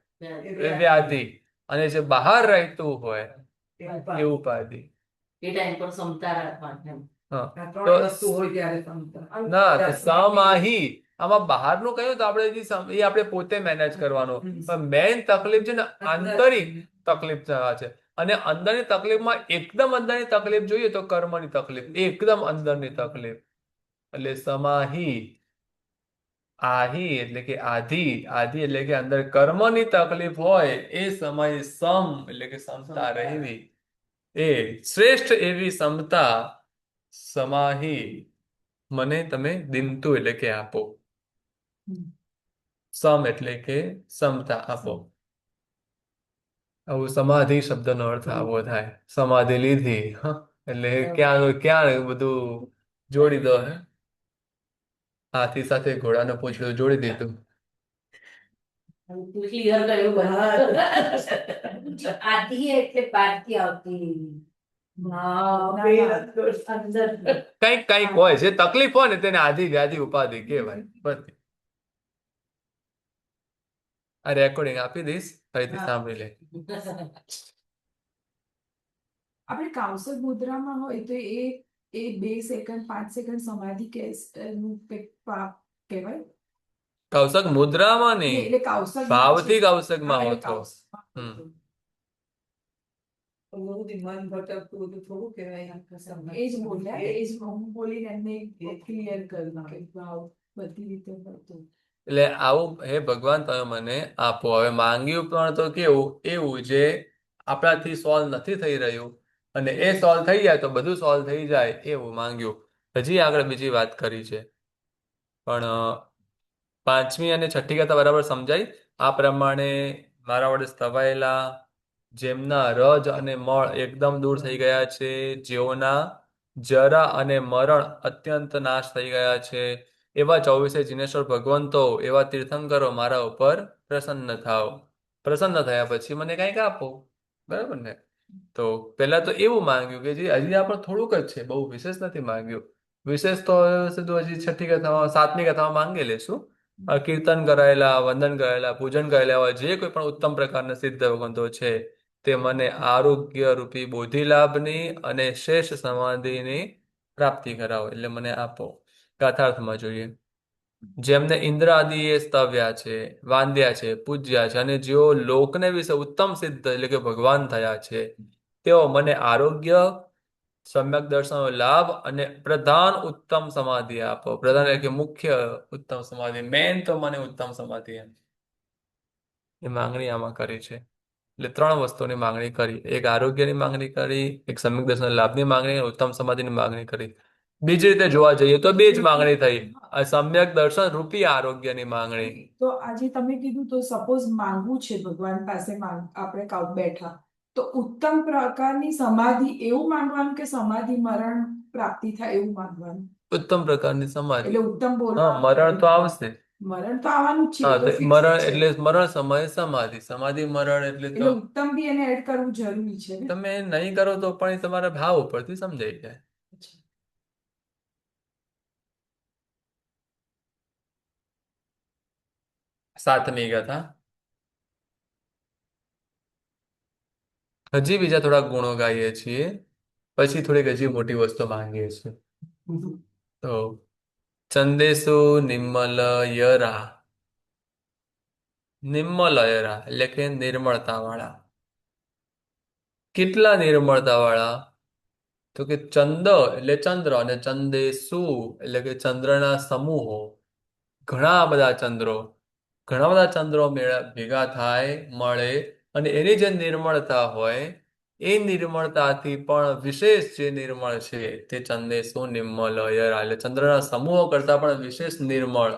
S1: એ વ્યાધિ, અને જે બહાર રહેતું હોય એ ઉપાધિ.
S4: એ ટાઈમ પર ક્ષમતા રાખવાની એમ.
S1: હા, ના, તો સમાહિ. આમાં બહારનું કહ્યું તો આપણે એ આપણે પોતે મેનેજ કરવાનું, પણ મેઇન તકલીફ છે ને આંતરિક તકલીફ થવા છે. અને અંદરની તકલીફમાં એકદમ અંદરની તકલીફ જોઈએ તો કર્મની તકલીફ, એકદમ અંદરની તકલીફ. એટલે સમાહિ. આહિ એટલે કે આધિ, આધિ એટલે કે અંદર કર્મની તકલીફ હોય એ સમયે સમ એટલે કે સમતા રહેવી. એ શ્રેષ્ઠ એવી સમતા સમાહિ મને તમે દિનતુ એટલે કે આપો. સમ એટલે કે સમતા આપો. આવું સમાધિ શબ્દનો અર્થ આવો થાય. સમાધિ લીધી, એટલે ક્યાં ક્યાં બધું જોડી દો. હાથી સાથે ઘોડાનો પૂંછડું જોડી દીધું.
S4: ક્લિયર કર્યું બધું.
S2: આધી એટલે બહારથી આવતી. અંદર
S1: કઈક કઈક હોય છે તકલીફ હોય ને તેને આધિ વ્યાધિ ઉપાધિ કહેવાય. બધી આ રેકોર્ડિંગ આપી દઈશ, ફરીથી સાંભળી લે.
S3: આપણે કાઉસક મુદ્રામાં હોય તો એ 2 સેકન્ડ 5 સેકન્ડ સમાધિ કહેવાય.
S1: કૌશક મુદ્રામાં નહીં,
S3: એટલે કાઉસક
S1: ભાવથી કૌશકમાં
S3: હા,
S1: હો
S3: એટલે
S1: તો.
S3: કાઉસક. એ જ બોલ્યા, એ જ હું બોલીને એમને ક્લિયર કર્યું કે ભાવ બધી રીતે હતું.
S1: એટલે આવું હે ભગવાન તમે મને આપો. હવે માંગ્યું પણ તો કેવું, એવું જે આપણાથી સોલ્વ નથી થઈ રહ્યું, અને એ સોલ્વ થઈ જાય તો બધું સોલ્વ થઈ જાય એવું માંગ્યું. હજી આગળ બીજી વાત કરી છે, પણ 5મી અને 6ઠ્ઠી કથા બરાબર સમજાય. આ પ્રમાણે મારા વડે સ્થવાયેલા જેમના રજ અને મળ એકદમ દૂર થઈ ગયા છે, જેઓના જરા અને મરણ અત્યંત નાશ થઈ ગયા છે, એવા 24 જિનેશ્વર ભગવંતો, એવા તીર્થંકરો મારા ઉપર પ્રસન્ન થાઓ. પ્રસન્ન થયા પછી મને કંઈક આપો. બરાબર ને? તો પહેલા તો એવું માંગ્યું કે જે હજી આપણે થોડુંક જ છે, બહુ વિશેષ નથી માંગ્યું. વિશેષ તો સીધું હજી છઠ્ઠી કથામાં, સાતમી કથામાં માંગી લેશું. કીર્તન કરાયેલા, વંદન કરાયેલા, પૂજન કરાયેલા હોય જે કોઈ પણ ઉત્તમ પ્રકારના સિદ્ધ ભગવંતો છે તે મને આરોગ્ય રૂપી બોધિ લાભની અને શ્રેષ્ઠ સમાધિની પ્રાપ્તિ કરાવો, એટલે મને આપો. ગાથાર્થમાં જોઈએ. જેમને ઇન્દ્ર આદિએ સ્તવ્યા છે, વાંદ્યા છે, પૂજ્યા છે અને જેઓ લોકને વિશે ઉત્તમ સિદ્ધ એટલે કે ભગવાન થયા છે, તેઓ મને આરોગ્ય, સમ્યક દર્શનનો લાભ અને પ્રધાન ઉત્તમ સમાધિ આપો. પ્રધાન એટલે કે મુખ્ય ઉત્તમ સમાધિ, મેન તો મને ઉત્તમ સમાધિ એમ એ માંગણી આમાં કરી છે. એટલે 3 વસ્તુની માંગણી કરી. એક આરોગ્યની માંગણી કરી, એક સમ્યક દર્શન લાભની માંગણી, અને ઉત્તમ સમાધિની માંગણી કરી. બીજી રીતે જોવા જઈએ તો 2 જ માંગણી થઈ. આ સમ્યક દર્શન રૂપી આરોગ્યની માંગણી.
S3: તો આજે તમે કીધું તો સપોઝ માંગવું છે ભગવાન પાસે, આપણે બેઠા તો ઉત્તમ પ્રકારની સમાધિ એવું માંગવાનું કે સમાધિ મરણ પ્રાપ્તિ થાય એવું માંગવાનું?
S1: ઉત્તમ પ્રકારની સમાધિ.
S3: એટલે ઉત્તમ
S1: હા,
S3: બોલવાનું.
S1: મરણ તો આવશે.
S3: મરણ તો આવવાનું જ છે,
S1: હા,
S3: એ તો
S1: તો
S3: fix જ
S1: મરણ
S3: છે.
S1: એટલે મરણ સમયે સમાધિ, સમાધિ મરણ એટલે
S3: એટલે
S1: તો
S3: ઉત્તમ બી એને એડ કરવું જરૂરી છે ને?
S1: તમે નહીં કરો તો પણ એ તમારા ભાવ ઉપરથી સમજાઈ જાય. સાતમી કથા. હજી બીજા થોડા ગુણો ગાઈએ છીએ, પછી થોડીક હજી મોટી વસ્તુ માંગીએ છીએ. તો ચંદેસુ નિમ્મલ યરા. નિમ્મલ યરા એટલે કે નિર્મળતા વાળા. કેટલા નિર્મળતા વાળા? તો કે ચંદ એટલે ચંદ્ર, અને ચંદેસુ એટલે કે ચંદ્રના સમૂહો. ઘણા બધા ચંદ્રો, ઘણા બધા ચંદ્રો ભેગા થાય, મળે, અને એની જે નિર્મળતા હોય એ નિર્મળતાથી પણ વિશેષ જે નિર્મળ છે તે ચંદેસુ નિર્મળ યરા એટલે ચંદ્રના સમૂહો કરતા પણ વિશેષ નિર્મળ.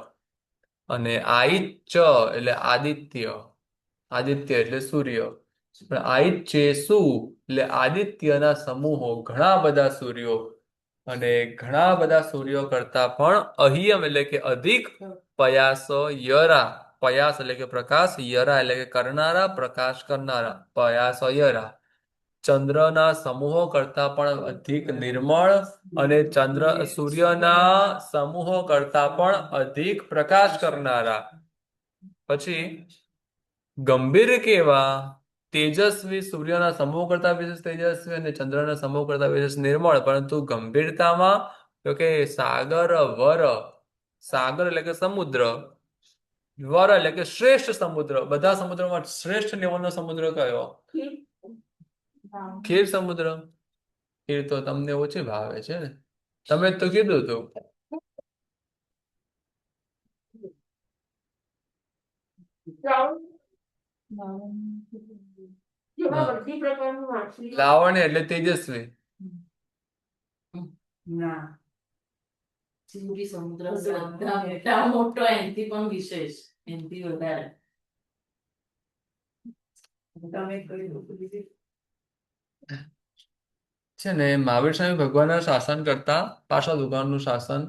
S1: અને આઈચ્ય એટલે આદિત્ય. આદિત્ય એટલે સૂર્ય. પણ આઈચ્યેસુ એટલે આદિત્યના સમૂહો, ઘણા બધા સૂર્યો, અને ઘણા બધા સૂર્યો કરતા પણ અહિયમ એટલે કે અધિક પયાસો યરા. પયાસ એટલે કે પ્રકાશ, યરા એટલે કે કરનારા, પ્રકાશ કરનારા. પયાસો યરા ચંદ્રના સમૂહો કરતા પણ અધિક નિર્મળ, અને સૂર્યના સમૂહો કરતા પણ અધિક પ્રકાશ કરનારા. પછી ગંભીર કેવા? તેજસ્વી, સૂર્યના સમૂહ કરતા વિશેષ તેજસ્વી અને ચંદ્રના સમૂહ કરતા વિશેષ નિર્મળ, પરંતુ ગંભીરતામાં તો કે સાગર વર. સાગર એટલે કે સમુદ્ર, વર એટલે કે શ્રેષ્ઠ સમુદ્ર. બધા સમુદ્રમાં શ્રેષ્ઠ લેવલનો સમુદ્ર કયો? ખીર સમુદ્ર. ખીર તો તમને ઓછી ભાવે છે ને, તમે જ તો કીધું હતું.
S2: જેમાં બધી પ્રકારની માછલી
S1: લાવણ્ય એટલે તેજસ્વી.
S4: ના, સિંધી સમુદ્ર બધા એટલા મોટો, એનથી પણ વિશેષ, એનથી વધારે. તમે કહ્યું
S1: છે ને મહાવીર સ્વામી ભગવાનના શાસન કરતા પાર્ષદ ભગવાનનું શાસન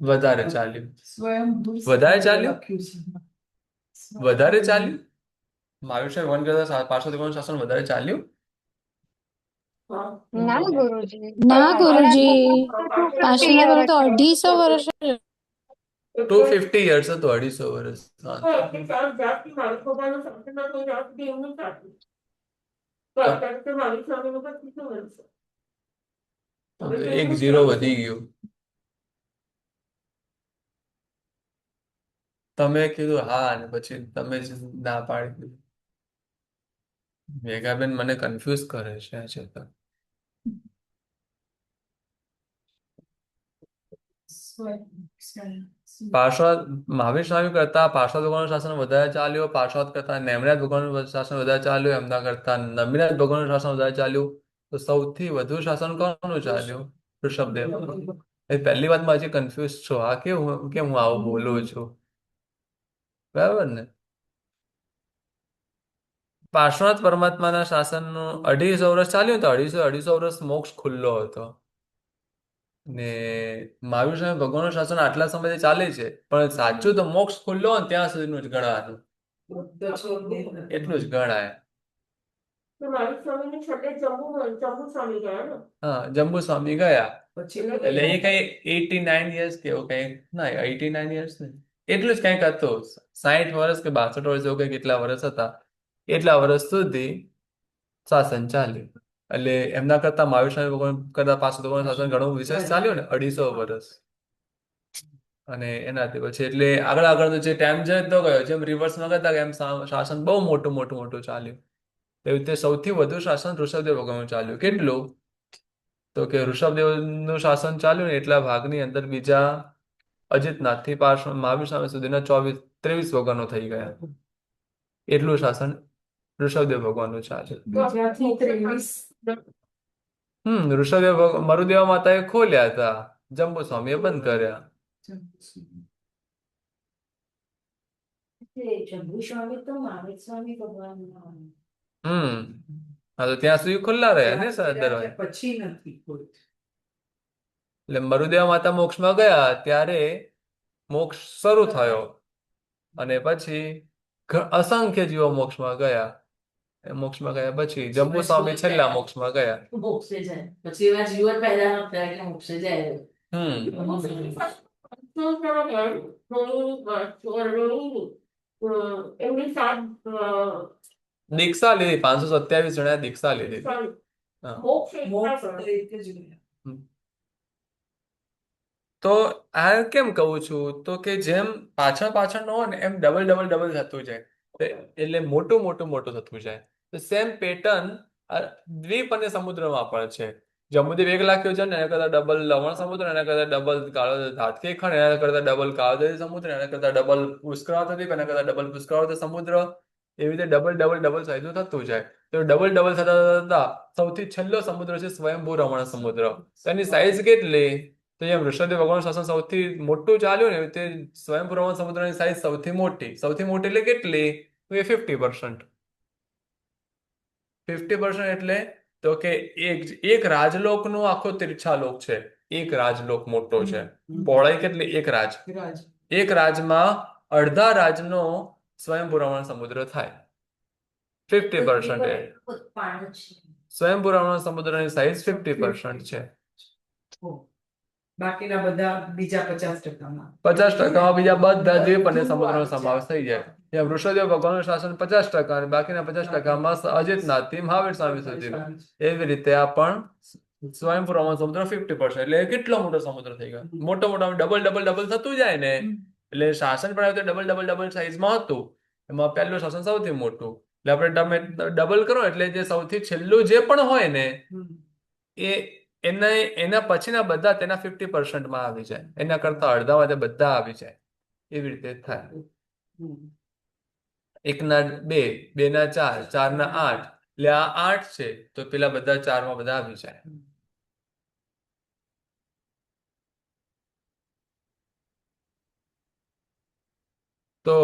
S1: વધારે ચાલ્યું.
S3: સ્વયંભૂ
S1: વધારે ચાલ્યું?
S3: લખ્યું છે.
S1: વધારે ચાલ્યું? મહાવીર સ્વામી ભગવાન કરતા પાર્ષદ ભગવાનનું શાસન વધારે ચાલ્યું?
S6: ના ગુરુજી,
S2: ના,
S6: ગુરુજી,
S2: પાછળના
S6: પાછળના તો 250 વર્ષ.
S1: 250 યર્સ હતું, 250 વર્ષ. હા.
S2: જાતની માણસોમાંનું શાસન હતું, જાતની એમનું શાસન. તો અત્યારે તો મારી સામે લોકો કેટલું વર્ષ?
S1: એક 0 વધી ગયું. તમે કીધું હા, અને પછી તમે જ ના પાડી દીધું. મેઘાબેન મને કન્ફ્યુઝ કરે છે આજે તો. મહાવીર સ્વામી કરતા પાર્ષદ ભગવાનનું શાસન વધારે ચાલ્યું, પાર્ષદ કરતા નેમિનાથ ભગવાનનું શાસન વધારે ચાલ્યું, એમના કરતા નમિનાથ ભગવાનનું શાસન વધારે ચાલ્યું. તો સૌથી વધુ શાસન કોનું ચાલ્યું? ઋષભદેવ. એ પહેલી વાતમાં હજી કન્ફ્યુઝ છો. આ કેમ હું આવું બોલું છું? બરાબર ને? પાર્શ્વનાથ પરમાત્માના શાસનનું 250 વર્ષ ચાલ્યું, તો 250 વર્ષ મોક્ષ ખુલ્લો હતો. ને મહાવીર સ્વામી ભગવાનનું શાસન આટલા સમયથી ચાલે છે, પણ સાચું તો મોક્ષ ખુલ્લો હોય ને ત્યાં સુધીનું જ ગણવાનું, એટલું જ ગણાય.
S2: તો મારી સ્વામીની છઠ્ઠે જંબુ સ્વામી ગયા ને
S1: હા, જંબુ સ્વામી ગયા
S3: પછી
S1: એટલે એ કઈ 89 યર્સ કે એવું કઈ, ના 89 યર્સ ને એટલું જ કંઈક હતું, 60 વર્ષ કે 62 વર્ષ એવું કઈ કેટલા વર્ષ હતા, એટલા વર્ષ સુધી શાસન ચાલ્યું. એટલે એમના કરતા મહાવીર સ્વામી ભગવાન કરતા 500 વર્ષ શાસન ઘણું વિશેષ ચાલ્યું ને, 250 વર્ષ. અને એનાથી પછી એટલે આગળ આગળ જે ટાઈમ જતો ગયો, જેમ રિવર્સમાં કરતા ગયા એમ શાસન બહુ મોટું મોટું મોટું ચાલ્યું. એવી રીતે સૌથી વધુ શાસન ઋષભદેવ ભગવાનનું ચાલ્યું. કેટલું? તો કે ઋષભદેવનું શાસન ચાલ્યું ને એટલા ભાગની અંદર બીજા અજિતનાથથી મહાવીર સ્વામી સુધીના 23 વગરનો થઈ ગયા. એટલું શાસન ઋષભદેવ ભગવાનનું ચાલ્યું.
S3: બીજાથી 23
S1: ઋષભદેવ મરુદેવા માતાએ ખોલ્યા હતા, જંબુ સ્વામીએ બંધ કર્યા.
S4: જંબુ સ્વામી તો મહાવીર સ્વામી ભગવાનના
S1: હા, તો ત્યાં સુધી ખુલ્લા રહ્યા ને દરવાજા.
S3: પછી નથી કોઈ.
S1: એટલે મરુદેવા માતા મોક્ષમાં ગયા ત્યારે મોક્ષ શરૂ થયો અને પછી અસંખ્ય જીવો મોક્ષમાં ગયા. મોક્ષમાં ગયા પછી જંબુ સ્વામી છેલ્લા મોક્ષમાં ગયા.
S4: મોક્ષે જાય પછી એવા જીવન પેદા ન થયા કે મોક્ષે જાય.
S2: એમની સાત
S1: દીક્ષા લીધી, 527 જણા દીક્ષા લીધી.
S2: મોક્ષ
S3: મોક્ષ એક જ રહ્યા.
S1: તો આ કેમ કહું છું, તો કે જેમ પાછળ પાછળ ન હોય ને એમ ડબલ ડબલ ડબલ થતું જાય, એટલે મોટું મોટું મોટું થતું જાય. તો સેમ પેટર્ન દ્વીપ અને સમુદ્રમાં પણ છે. જંબુદ્વીપ 1 લાખ છે ને એના કરતા ડબલ લવણ સમુદ્ર, એના કરતા ડબલ કાળો ધાતકી ખંડ, એના કરતા ડબલ કાળોદરી સમુદ્ર, એના કરતા ડબલ પુષ્કરાવર્ત દ્વીપ, એના કરતા ડબલ પુષ્કરાવર્ત સમુદ્ર. એવી રીતે ડબલ ડબલ ડબલ સાઈઝનું થતું જાય. તો ડબલ ડબલ થતા થતા સૌથી છેલ્લો સમુદ્ર છે સ્વયંભૂ રમણ સમુદ્ર. એની સાઈઝ કેટલી? તો જેમ ઋષભદેવ ભગવાનનું શાસન સૌથી મોટું ચાલ્યું ને તે સ્વયંભૂ રમણ સમુદ્રની સાઈઝ સૌથી મોટી એટલે કેટલી? તો એ 50%. 50% એટલે તો કે એક રાજલોકનો આખો તીર્છાલોક છે. એક રાજલોક મોટો છે. પહોળાઈ કેટલી? એક રાજમાં અડધા રાજનો સ્વયંભૂ રમણ સમુદ્ર થાય. 50%
S4: પાણી છે.
S1: સ્વયંભૂ રમણ સમુદ્રની સાઈઝ 50% છે.
S3: બાકીના બધા બીજા 50%માં
S1: 50%માં બીજા બધા દ્વીપ અને સમુદ્રનો સમાવેશ થઈ જાય. જ્યાં ઋષભદેવ ભગવાનનું શાસન 50% અને બાકીના 50%માં અજિતનાથથી મહાવીર સ્વામી સુધીનું. એવી રીતે આ પણ સ્વયંભૂ રમણ સમુદ્ર 50%, એટલે કેટલો મોટો સમુદ્ર થઈ ગયો. મોટો મોટો ડબલ ડબલ ડબલ થતું જાય ને, એટલે શાસન પણ ડબલ ડબલ ડબલ સાઈઝમાં હતું. એમાં પહેલું શાસન સૌથી મોટું. એટલે આપણે ડબલ કરો એટલે જે સૌથી છેલ્લું જે પણ હોય ને એ એના પછીના બધા તેના 50%માં આવી જાય, એના કરતા અડધામાં તે બધા આવી જાય. એવી રીતે થાય. 1 ના 2, 2 ના 4, 4 ના 8, એટલે આ 8 છે તો પેલા બધા 4માં બધા આવી જાય. તો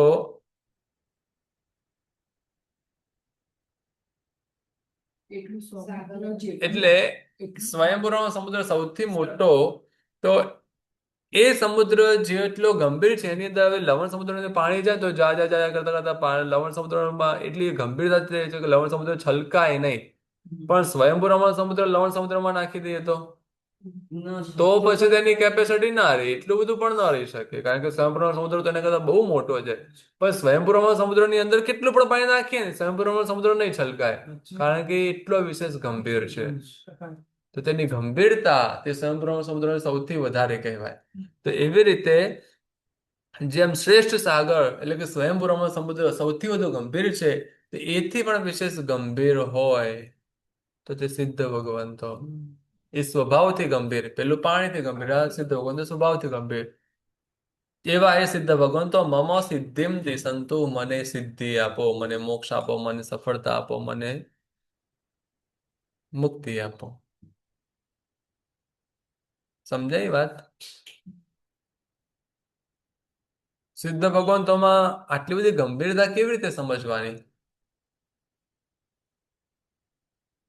S3: એટલું સમુદ્ર
S1: એટલે સ્વયંભૂ સમુદ્ર સૌથી મોટો, તો એ સમુદ્ર જેટલો ગંભીર છે એની અંદર હવે લવણ સમુદ્રનું પાણી જાય તો જા કરતા કરતા લવણ સમુદ્રમાં એટલી ગંભીરતા છે કે લવણ સમુદ્ર છલકાય નહીં. પણ સ્વયંભૂ સમુદ્ર લવણ સમુદ્રમાં નાખી દઈએ તો પછી તેની કેપેસિટી ના રહે, એટલું બધું પણ ના રહી શકે, કારણ કે સ્વયંભૂ સમુદ્ર તો એના કરતા બહુ મોટો છે. પણ સ્વયંભૂ સમુદ્રની અંદર કેટલું પણ પાણી નાખીએ ને સ્વયંભૂ સમુદ્ર નહીં છલકાય, કારણ કે એટલો વિશેષ ગંભીર છે. તો તેની ગંભીરતા તે સ્વયંભૂ સમુદ્ર સૌથી વધારે કહેવાય. તો એવી રીતે જેમ શ્રેષ્ઠ સાગર એટલે કે સ્વયંભૂ સમુદ્ર સૌથી વધુ ગંભીર છે, તો એથી પણ વિશેષ ગંભીર હોય તો તે સિદ્ધ ભગવંતો. એ સ્વભાવથી ગંભીર, પેલું પાણીથી ગંભીર, આ સિદ્ધ ભગવંતો સ્વભાવથી ગંભીર. એવા એ સિદ્ધ ભગવંતો મમ સિદ્ધિમ દિશંતુ, મને સિદ્ધિ આપો, મને મોક્ષ આપો, મને સફળતા આપો, મને મુક્તિ આપો. સમજાય વાત? સિદ્ધ ભગવંતોમાં આટલી બધી ગંભીરતા કેવી રીતે સમજવાની?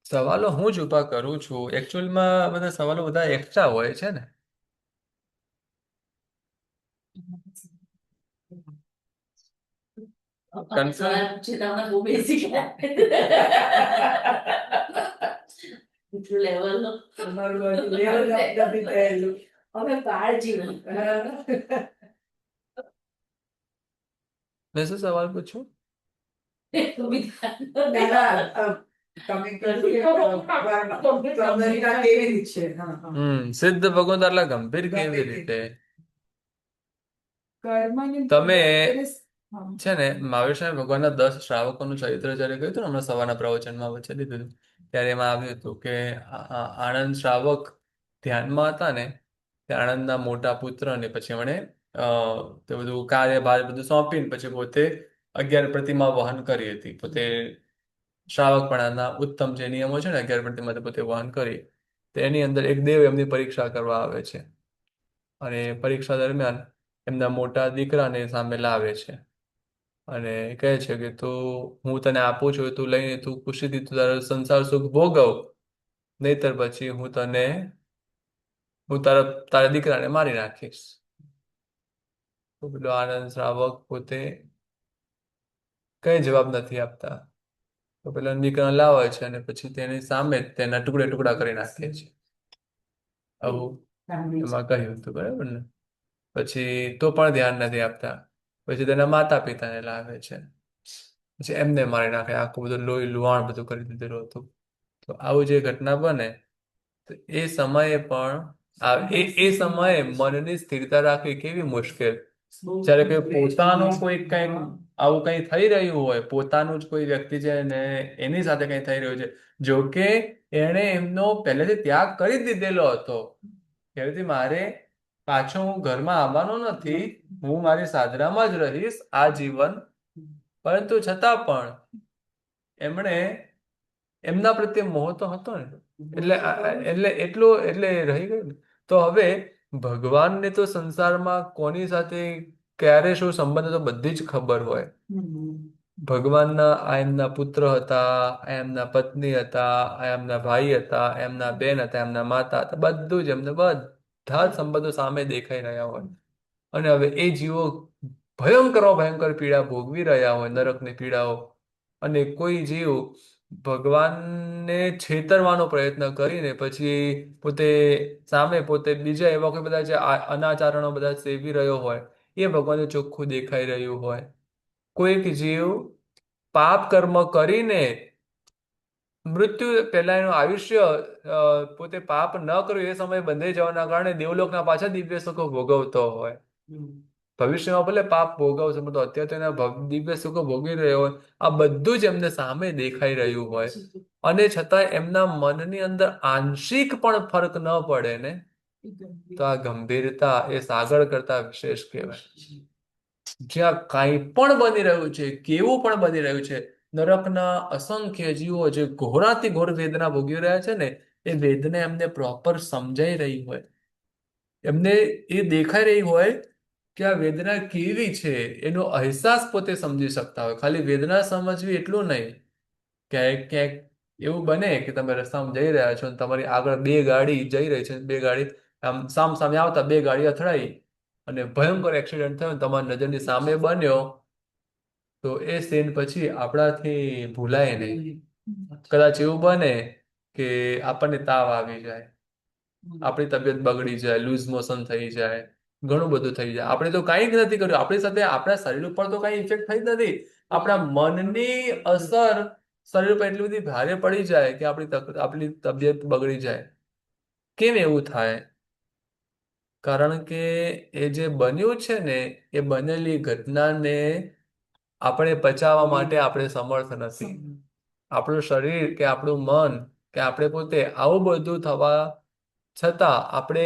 S1: સવાલો હું જ ઊભા કરું છું. એકચ્યુઅલમાં બધા સવાલો બધા એક્સ્ટ્રા હોય છે ને. Confirm.
S4: સવાલ પૂછે તો અમને બહુ બેઝિક લેવલ
S3: તમારું બધું level up નથી થયેલું.
S4: અમે બાળ જીવન
S1: મેં શું સવાલ પૂછ્યો?
S3: દાદા, તમે કીધું કે ગંભીરતા કેવી રીત છે? હા, હા.
S1: સિદ્ધ ભગવંત આટલા ગંભીર કેવી રીતે?
S3: કર્મને
S1: તમે
S3: હા.
S1: છે ને મહાવીર સ્વામી ભગવાનના 10 શ્રાવકોનું ચરિત્ર જ્યારે કહ્યું હતું ને હમણાં સવારના પ્રવચનમાં વચ્ચે લીધું હતું, ત્યારે એમાં આવ્યું હતું કે આણંદ શ્રાવક ધ્યાનમાં હતા ને તે આણંદના મોટા પુત્રને પછી એમણે તે બધું કાર્યભાર બધું સોંપીને પછી પોતે 11 પ્રતિમા વહન કરી હતી. પોતે શ્રાવકપણાના ઉત્તમ જે નિયમો છે ને 11 પ્રતિમા તે પોતે વહન કરી. તો એની અંદર એક દેવ એમની પરીક્ષા કરવા આવે છે અને પરીક્ષા દરમિયાન એમના મોટા દીકરાને સામે લાવે છે અને કહે છે કે તું હું તને આપું છું તું લઈને તું ખુશીથી તું તારો સંસાર સુખ ભોગવ, નહીતર પછી હું તારા દીકરાને મારી નાખીશ. તો પેલો આનંદ શ્રાવક પોતે કઈ જવાબ નથી આપતા. તો પેલા દીકરાને લાવે છે અને પછી તેની સામે જ તેના ટુકડે ટુકડા કરી નાખે છે. આવું એમાં કહ્યું હતું, બરાબર ને? પછી તો પણ ધ્યાન નથી આપતા. પછી તેના માતા પિતાને લાવે છે, પછી એમને મારી નાખે. આખું બધું લોહી લુહાણ બધું કરી દીધેલું હતું. તો આવું જે ઘટના બને તો એ સમયે પણ એ સમયે મનની સ્થિરતા રાખવી કેવી મુશ્કેલ. જ્યારે કે પોતાનું કોઈ કંઈ આવું કંઈ થઈ રહ્યું હોય, પોતાનું જ કોઈ વ્યક્તિ છે ને એની સાથે કંઈ થઈ રહ્યું છે, જો કે એણે એમનો પહેલેથી ત્યાગ કરી જ દીધેલો હતો. પહેલેથી મારે પાછો હું ઘરમાં આવવાનો નથી, હું મારી સાધનામાં જ રહીશ આ જીવન, પરંતુ છતાં પણ એમણે એમના પ્રત્યે મોહ તો હતો ને, એટલે રહી ગયું ને. તો હવે ભગવાનને તો સંસારમાં કોની સાથે ક્યારે શું સંબંધ હતો બધી જ ખબર હોય. ભગવાનના આ એમના પુત્ર હતા, આ એમના પત્ની હતા, આ એમના ભાઈ હતા, એમના બેન હતા, એમના માતા હતા, બધું જ એમને બધા જ સંબંધો સામે દેખાઈ રહ્યા હોય. અને હવે એ જીવો ભયંકર પીડા ભોગવી રહ્યા હોય, નરકની પીડાઓ. અને કોઈ જીવ ભગવાનને છેતરવાનો પ્રયત્ન કરીને પછી પોતે બીજા એવા કોઈ બધા જે અનાચારણો બધા સેવી રહ્યો હોય, એ ભગવાનને ચોખ્ખું દેખાઈ રહ્યું હોય. કોઈક જીવ પાપ કર્મ કરીને મૃત્યુ પહેલા એનું આયુષ્ય પોતે પાપ ન કર્યું એ સમયે બંધાઈ જવાના કારણે દેવલોકના પાછા દિવ્ય સુખો ભોગવતો હોય. ભવિષ્યમાં ભલે પાપ ભોગવશે પરંતુ અત્યારે તો એના દિવ્ય સુખો ભોગવી રહ્યો હોય. આ બધું જ એમને સામે દેખાઈ રહ્યું હોય અને છતાં એમના મનની અંદર આંશિક પણ ફરક ન પડે ને, તો આ ગંભીરતા એ સાગર કરતા વિશેષ કહેવાય. જ્યાં કાંઈ પણ બની રહ્યું છે, કેવું પણ બની રહ્યું છે, નરકના અસંખ્ય જીવો જે ઘોરાથી ઘોર વેદના ભોગવી રહ્યા છે ને, એ વેદના એમને પ્રોપર સમજાઈ રહી હોય, એમને એ દેખાઈ રહી હોય કે આ વેદના કેવી છે, એનો અહેસાસ પોતે સમજી શકતા હોય. ખાલી વેદના સમજવી એટલું નહીં. ક્યાંક એવું બને કે તમે રસ્તામાં જઈ રહ્યા છો અને તમારી આગળ 2 ગાડી જઈ રહી છે, 2 ગાડી આમ સામે આવતા 2 ગાડી અથડાઈ અને ભયંકર એક્સિડન્ટ થયો, તમારી નજરની સામે બન્યો, તો એ સીન પછી આપણાથી ભૂલાય નહીં. કદાચ એવું બને કે આપણને તાવ આવી જાય, આપણી તબિયત બગડી જાય, લૂઝ મોશન થઈ જાય, ઘણું બધું થઈ જાય. આપણે તો કંઈ જ નથી કર્યું, આપણી સાથે આપણા શરીર ઉપર તો કંઈ ઇફેક્ટ થઈ જ નથી. આપણા મનની અસર શરીર ઉપર એટલી બધી ભારે પડી જાય કે આપણી તબિયત બગડી જાય. કેમ એવું થાય? કારણ કે એ જે બન્યું છે ને, એ બનેલી ઘટનાને આપણે પચાવવા માટે આપણે સમર્થ નથી. આપણું શરીર કે આપણું મન કે આપણે પોતે આવું બધું થવા છતાં આપણે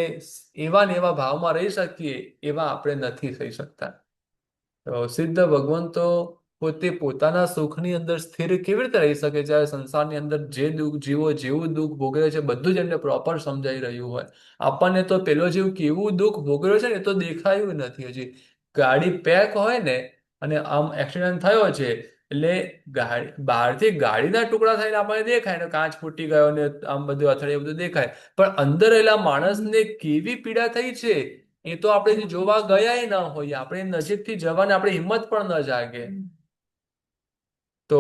S1: એવા ને એવા ભાવમાં રહી શકીએ, એવા આપણે નથી થઈ શકતા. તો સિદ્ધ ભગવંતો પોતે પોતાના સુખની અંદર સ્થિર કેવી રીતે રહી શકે જ્યારે સંસારની અંદર જે જીવો જેવું દુઃખ ભોગવે છે બધું જ એમને પ્રોપર સમજાઈ રહ્યું હોય. આપણને તો પેલો જીવ કેવું દુઃખ ભોગવ્યો છે ને એ તો દેખાયું નથી હજી. ગાડી પેક હોય ને અને આમ એક્સિડન્ટ થયો છે એટલે બહારથી ગાડીના ટુકડા થઈને આપણને દેખાય ને, કાચ ફૂટી ગયો ને આમ બધું અથડે બધું દેખાય, પણ અંદર રહેલા માણસને કેવી પીડા થઈ છે એ તો આપણે જોવા ગયા ન હોઈએ, આપણે નજીકથી જવાની આપણી હિંમત પણ ન જાગે. તો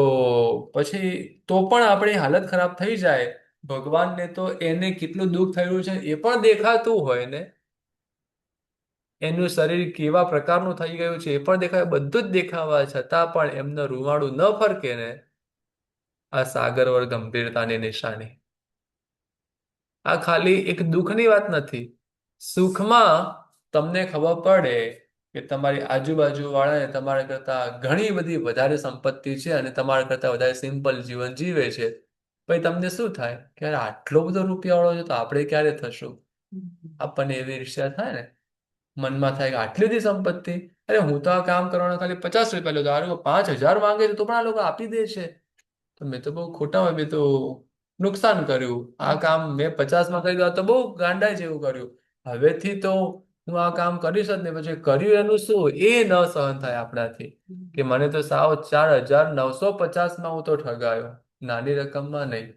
S1: પછી તો પણ આપણી હાલત ખરાબ થઈ જાય. ભગવાનને તો એને કેટલું દુઃખ થયું છે એ પણ દેખાતું હોય ને, એનું શરીર કેવા પ્રકારનું થઈ ગયું છે એ પણ દેખાય, બધું જ દેખાવા છતાં પણ એમનું રૂવાડું ન ફરકે ને, આ સાગરવર ગંભીરતાની નિશાની. આ ખાલી એક દુઃખની વાત નથી. સુખમાં તમને ખબર પડે કે તમારી આજુબાજુ વાળાને તમારા કરતા ઘણી બધી વધારે સંપત્તિ છે અને તમારા કરતા વધારે સિમ્પલ જીવન જીવે છે, પછી તમને શું થાય કે યાર આટલો બધો રૂપિયાવાળો છે તો આપણે ક્યારે થશું? આપણને એવી ઈર્ષ્યા થાય ને, મનમાં થાય કે આટલી બધી સંપત્તિ, અરે હું તો આ કામ કરવાના ખાલી 50 રૂપિયા લેતો, આ લોકો 5,000 માંગે છે તો પણ આ લોકો આપી દે છે. તો મેં તો બહુ ખોટામાં મેં તો નુકસાન કર્યું. આ કામ મેં 50માં કરી દીધું, આ તો બહુ ગાંડા જેવું કર્યું. હવેથી તો હું આ કામ કરીશ જ ને. પછી કર્યું એનું શું એ ન સહન થાય આપણાથી, કે મને તો સાવ 4,950માં હું તો ઠગાયો, નાની રકમમાં નહીં.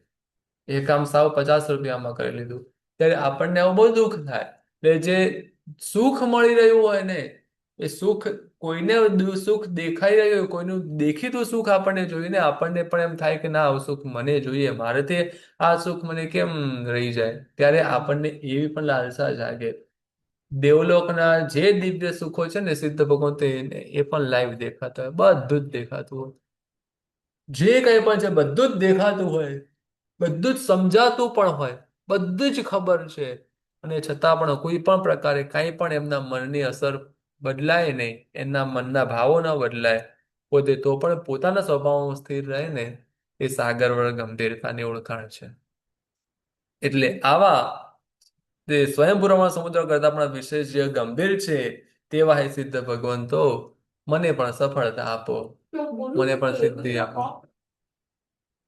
S1: એ કામ સાવ 50 રૂપિયામાં કરી લીધું. ત્યારે આપણને આવું બહુ દુઃખ થાય. એટલે જે સુખ મળી રહ્યું હોય ને, એ સુખ કોઈને સુખ દેખાઈ રહ્યું હોય, કોઈનું દેખીતું સુખ આપણને જોઈને આપણને પણ એમ થાય કે ના, આવું સુખ મને જોઈએ, મારેથી આ સુખ મને કેમ રહી જાય. ત્યારે આપણને એવી પણ લાલસા જાગે. દેવલોકના જે દિવ્ય સુખો છે ને, સિદ્ધ ભગવંતે એ પણ લાઈવ દેખાતા હોય, બધું જ દેખાતું હોય. જે કંઈ પણ છે બધું જ દેખાતું હોય, બધું જ સમજાતું પણ હોય, બધું જ ખબર છે, અને છતાં પણ કોઈ પણ પ્રકારે કાંઈ પણ એમના મનની અસર બદલાય નહીં, એમના મનના ભાવો ન બદલાય, પોતે તો પણ પોતાના સ્વભાવમાં સ્થિર રહે ને, એ સાગરવર ગંભીરતાની ઓળખાણ છે. એટલે આવા તે સ્વયંભૂમાં સમુદ્ર કરતા પણ વિશેષ જે ગંભીર છે, તેવા હે સિદ્ધ ભગવંતો, મને પણ સફળતા આપો, મને પણ સિદ્ધિ આપો.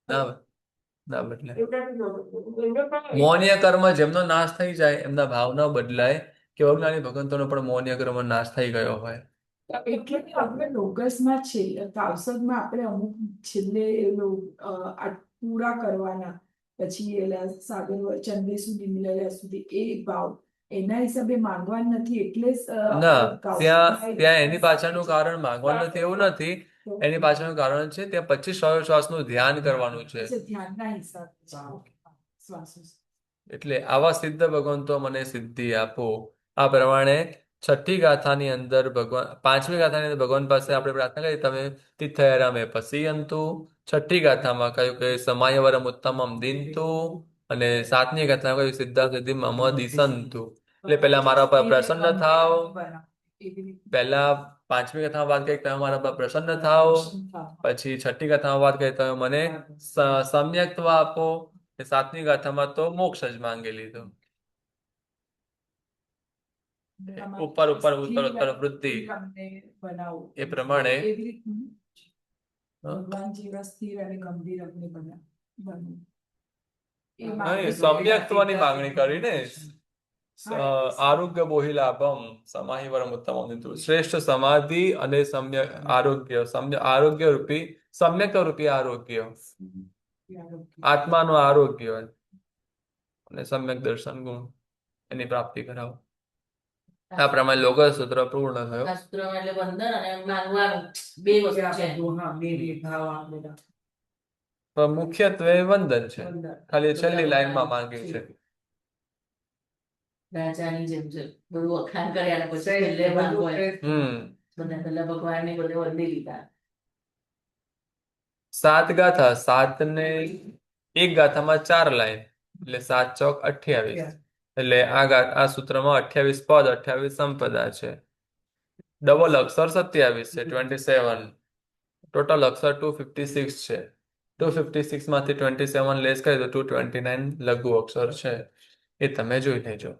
S1: ના ના બદલે મૌન્ય કર્મ જેમનો નાશ થઈ જાય, એમના ભાવ ન બદલાય, કે અજ્ઞાની ભગવંતોનો પણ મૌન્ય કર્મ નાશ થઈ ગયો હોય.
S3: એટલે કે આપણે લોગસમાં છે, તાવસદમાં આપણે અમુક છેલ્લે પૂરા કરવાના, પછી એલા સાગર ચંદ્ર સુધી મિલેલા સુધી એ ભાવ એના હિસાબે માંગવાનું નથી. એટલે
S1: ના, ત્યાં એની પાછળનું કારણ માંગવાનું નથી એવું નથી. એની પાછળનું કારણ છે ત્યાં 25 શ્વાસનું ધ્યાન કરવાનું છે.
S3: ધ્યાનના હિસાબે શ્વાસો.
S1: એટલે આવા સિદ્ધ ભગવંતો મને સિદ્ધિ આપો. આ પ્રમાણે છઠ્ઠી ગાથાની અંદર ભગવાન, પાંચમી ગાથાની અંદર ભગવાન પાસે આપણે પ્રાર્થના કરી, તમે તિથયરામે પસીયંતુ. છઠ્ઠી ગાથામાં કહ્યું કે સમાયવરમ ઉત્તમમ દિનતુ, અને સાતમી ગાથામાં કહ્યું સિદ્ધા સિદ્ધિ મમ દિસંતુ. એટલે પહેલા મારા પર પ્રસન્ન થાવ. પહેલા પાંચમી કથામાં વાત કરી તમે મારા પર પ્રસન્ન થાવ. પછી છઠ્ઠી કથામાં વાત કરી તમે મને સમ્યક્ત્વ આપો. સાતમી ગાથામાં તો મોક્ષ જ માંગી લીધો. ઉપર ઉપર ઉત્તર વૃદ્ધિ એ પ્રમાણે
S3: ભગવાન જેવા સ્થિર અને ગંભીર અગ્નિ બનવું.
S1: સમ્યક્ત્વની માંગણી કરી ને. આરોગ્ય બોહિ લાભમ સમાહિ વરમ ઉત્તમમ દિનતુ. શ્રેષ્ઠ સમાધિ અને સમ્યક આરોગ્ય, આરોગ્ય રૂપી સમ્યક રૂપી આરોગ્ય, આત્માનું આરોગ્ય અને સમ્યક દર્શન ગુણ, એની પ્રાપ્તિ કરાવો. આ પ્રમાણે લોક સૂત્ર પૂર્ણ થયો.
S4: શાસ્ત્ર એટલે વંદન અને માંગવાનું બે વસ્તુ છે.
S1: પણ મુખ્યત્વે વંદન છે, ખાલી છેલ્લી લાઈનમાં માંગે છે.
S4: રાજાની જેમ છે, બધું વખાણ કર્યા અને પછી છેલ્લે માંગો એમ. બધા પેલા ભગવાનને બધે વંદી લીધા.
S1: 7 ગાથા, 7 ને એક ગાથામાં 4 લાઈન, એટલે 7 ચોક 28. એટલે આ સૂત્રમાં 28 પદ, 28 સંપદા છે. ડબલ અક્ષર 27 છે, 27. ટોટલ અક્ષર 256 છે. 256 માંથી 27 લેસ કરી તો 229 લઘુ અક્ષર છે. એ તમે જોઈ લેજો.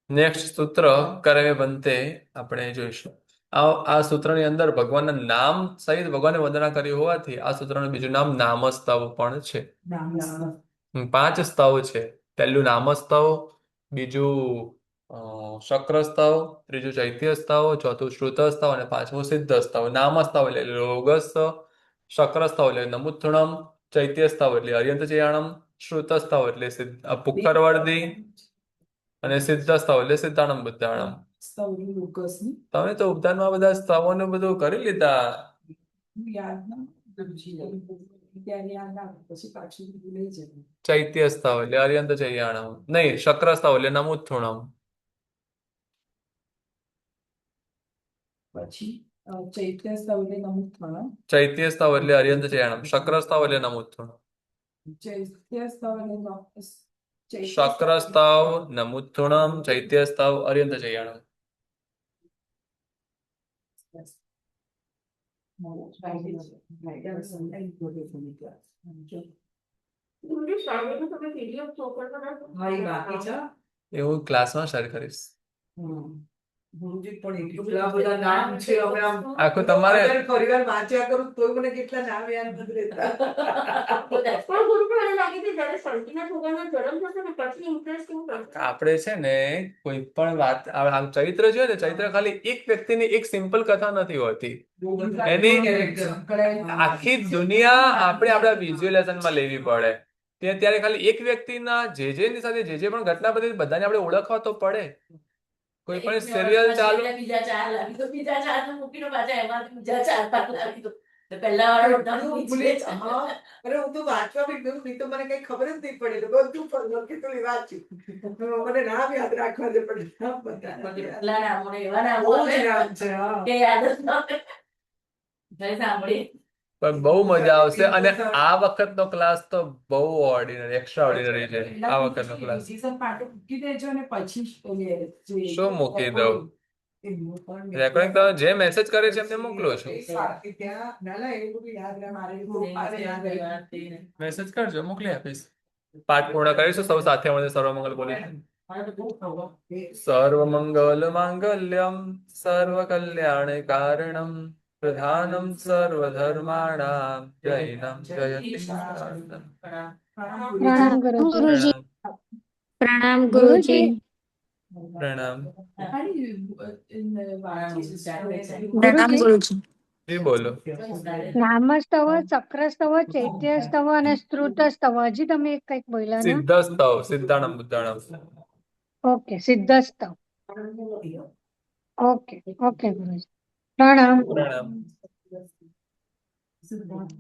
S1: નેક્સ્ટ સૂત્ર કરવે બંતે આપણે જોઈશું. આ સૂત્રની અંદર ભગવાનના નામ સહિત ભગવાનને વંદના કરી હોવાથી આ સૂત્રનું બીજું નામ નામસ્તવ પણ છે. 5 સ્તવ છે. પહેલું નામસ્તવ, બીજું શક્રસ્તવ, ત્રીજું ચૈત્ય સ્તવ, ચોથું શ્રુત સ્તવ અને પાંચમું સિદ્ધ સ્તવ. નામસ્તવ એટલે રોગસ્ત, શક્રસ્તવ એટલે નમુત્થણમ, ચૈત્ય સ્તવ એટલે અર્યંત ચયાણમ, શ્રુત સ્તવ એટલે પુક્કરવર્દી અને સિદ્ધસ્તવ એટલે સિદ્ધાણમ બુદ્ધાણમ.
S3: સ્તવરી લુકસની
S1: તમે તો ઉપદાનમાં બધા સ્તવોને બધું કરી લીધા.
S3: યાદ ના ત્યારે યાદ ના આવે, પછી પાછું ભૂલાઈ જાય.
S1: ચૈત્ય સ્તવ એટલે અર્યંત ચૈયાણમ. નહીં, શક્ર સ્તવ એટલે નમુત્થુણમ.
S3: પછી ચૈત્ય સ્તવલે નમુત્થણમ,
S1: ચૈત્ય સ્તવ એટલે અર્યંત ચૈયાણમ. શક્ર સ્તવ એટલે નમુત્થુણમ.
S3: ચૈત્ય સ્તવલે
S1: શક્ર સ્તવ નમુત્થુણમ, ચૈત્ય સ્તવ અર્યંત ચૈયાણમ.
S2: ગુરુજી શાળામાં તમે PDF ચોપડ બનાવો?
S4: હા, એ બાકી છે.
S1: એ હું ક્લાસમાં શેર કરીશ.
S7: ગુરુજી પણ એટલા બધા નામ છે હવે આમ
S1: આખું તમારે
S7: અત્યારે ફરીવાર વાંચ્યા કરું તોય મને કેટલા નામ યાદ નથી રહેતા.
S2: પણ ગુરુજી મને લાગે છે જ્યારે સંતીના છોકરાનો જન્મ થશે ને પછી ઇન્ટરેસ્ટિંગ થશે.
S1: આપણે છે ને કોઈ પણ વાત આમ ચૈત્ર છે ને, ચૈત્ર ખાલી એક વ્યક્તિની એક સિમ્પલ કથા નથી હોતી.
S7: બહુ બધા
S1: એની
S7: character.
S1: આખી દુનિયા આપણે આપણા વિઝ્યુઅલાઇઝેશનમાં લેવી પડે. ત્યારે ખાલી એક વ્યક્તિના જેની સાથે જે પણ ઘટના બધી બધાને આપણે ઓળખવા તો પડે. કોઈ પણ
S4: એક
S1: સિરિયલ
S4: વર્ષ
S1: ચાલુ
S4: પછી બીજા 4 લાવી દો, બીજા 4 ને મૂકીને પાછા એમાંથી બીજા 4-5 લાવી દો. તો પહેલા વાળો
S7: એટલું ભૂલી જ- હા. અરે હું તો વાંચવા બી ગયું નહીં તો મને કઈ ખબર જ નહીં પડે તો બધું પણ કેટલું વાંચ્યું તો મને નામ યાદ રાખવા દે પડે નામ બધા નામ યાદ.
S4: કેટલા નામો ને એવા નામો
S7: બહુ
S4: આવે
S7: જ નામ છે હા.
S4: કે યાદ જ ન રહે. જય સાંભળી.
S1: પણ બહુ મજા આવશે. અને આ વખતનો ક્લાસ તો બહુ ઓર્ડિનરી, એક્સ્ટ્રા ઓર્ડિનરી છે આ વખતનો ક્લાસ.
S3: રિવિઝન માટે મૂકી દેજો ને પછી
S1: શું મૂકી દઉં?
S7: એમનું પણ
S1: રેકોર્ડિંગ તમે જે મેસેજ કરે છે એમને મોકલો છો.
S7: સાથી ત્યાં ના ના એવું બધું યાદ રાખ મારે મારે યાદ રાખ.
S1: મેસેજ કરજો, મોકલી આપીશ. પાઠ પૂર્ણ કરીશું સૌ સાથે મળીને સર્વમંગલ બોલીશું. સર્વમંગલ માંગલ્યમ સર્વકલ્યાણ કારણમ પ્રધાનમ સર્વધર્માણામ જૈનમ જયતિ શારદમ.
S6: પ્રણામ ગુરુજી. પ્રણામ ગુરુજી.
S1: પ્રણામ.
S6: પ્રણામ ગુરુજી.
S1: જી બોલો.
S6: નામસ્તવ, ચક્રસ્તવ, ચૈત્યસ્તવ અને સ્ત્રુતસ્તવ. હજી તમે એક કંઈક બોલ્યા ને?
S1: સિદ્ધસ્તવ સિદ્ધાણમ બુદ્ધાણમ.
S6: ઓકે, સિદ્ધસ્તવ. ઓકે ઓકે ગુરુજી. પ્રણામ.
S1: પ્રણામ.
S3: સિદ્ધાંત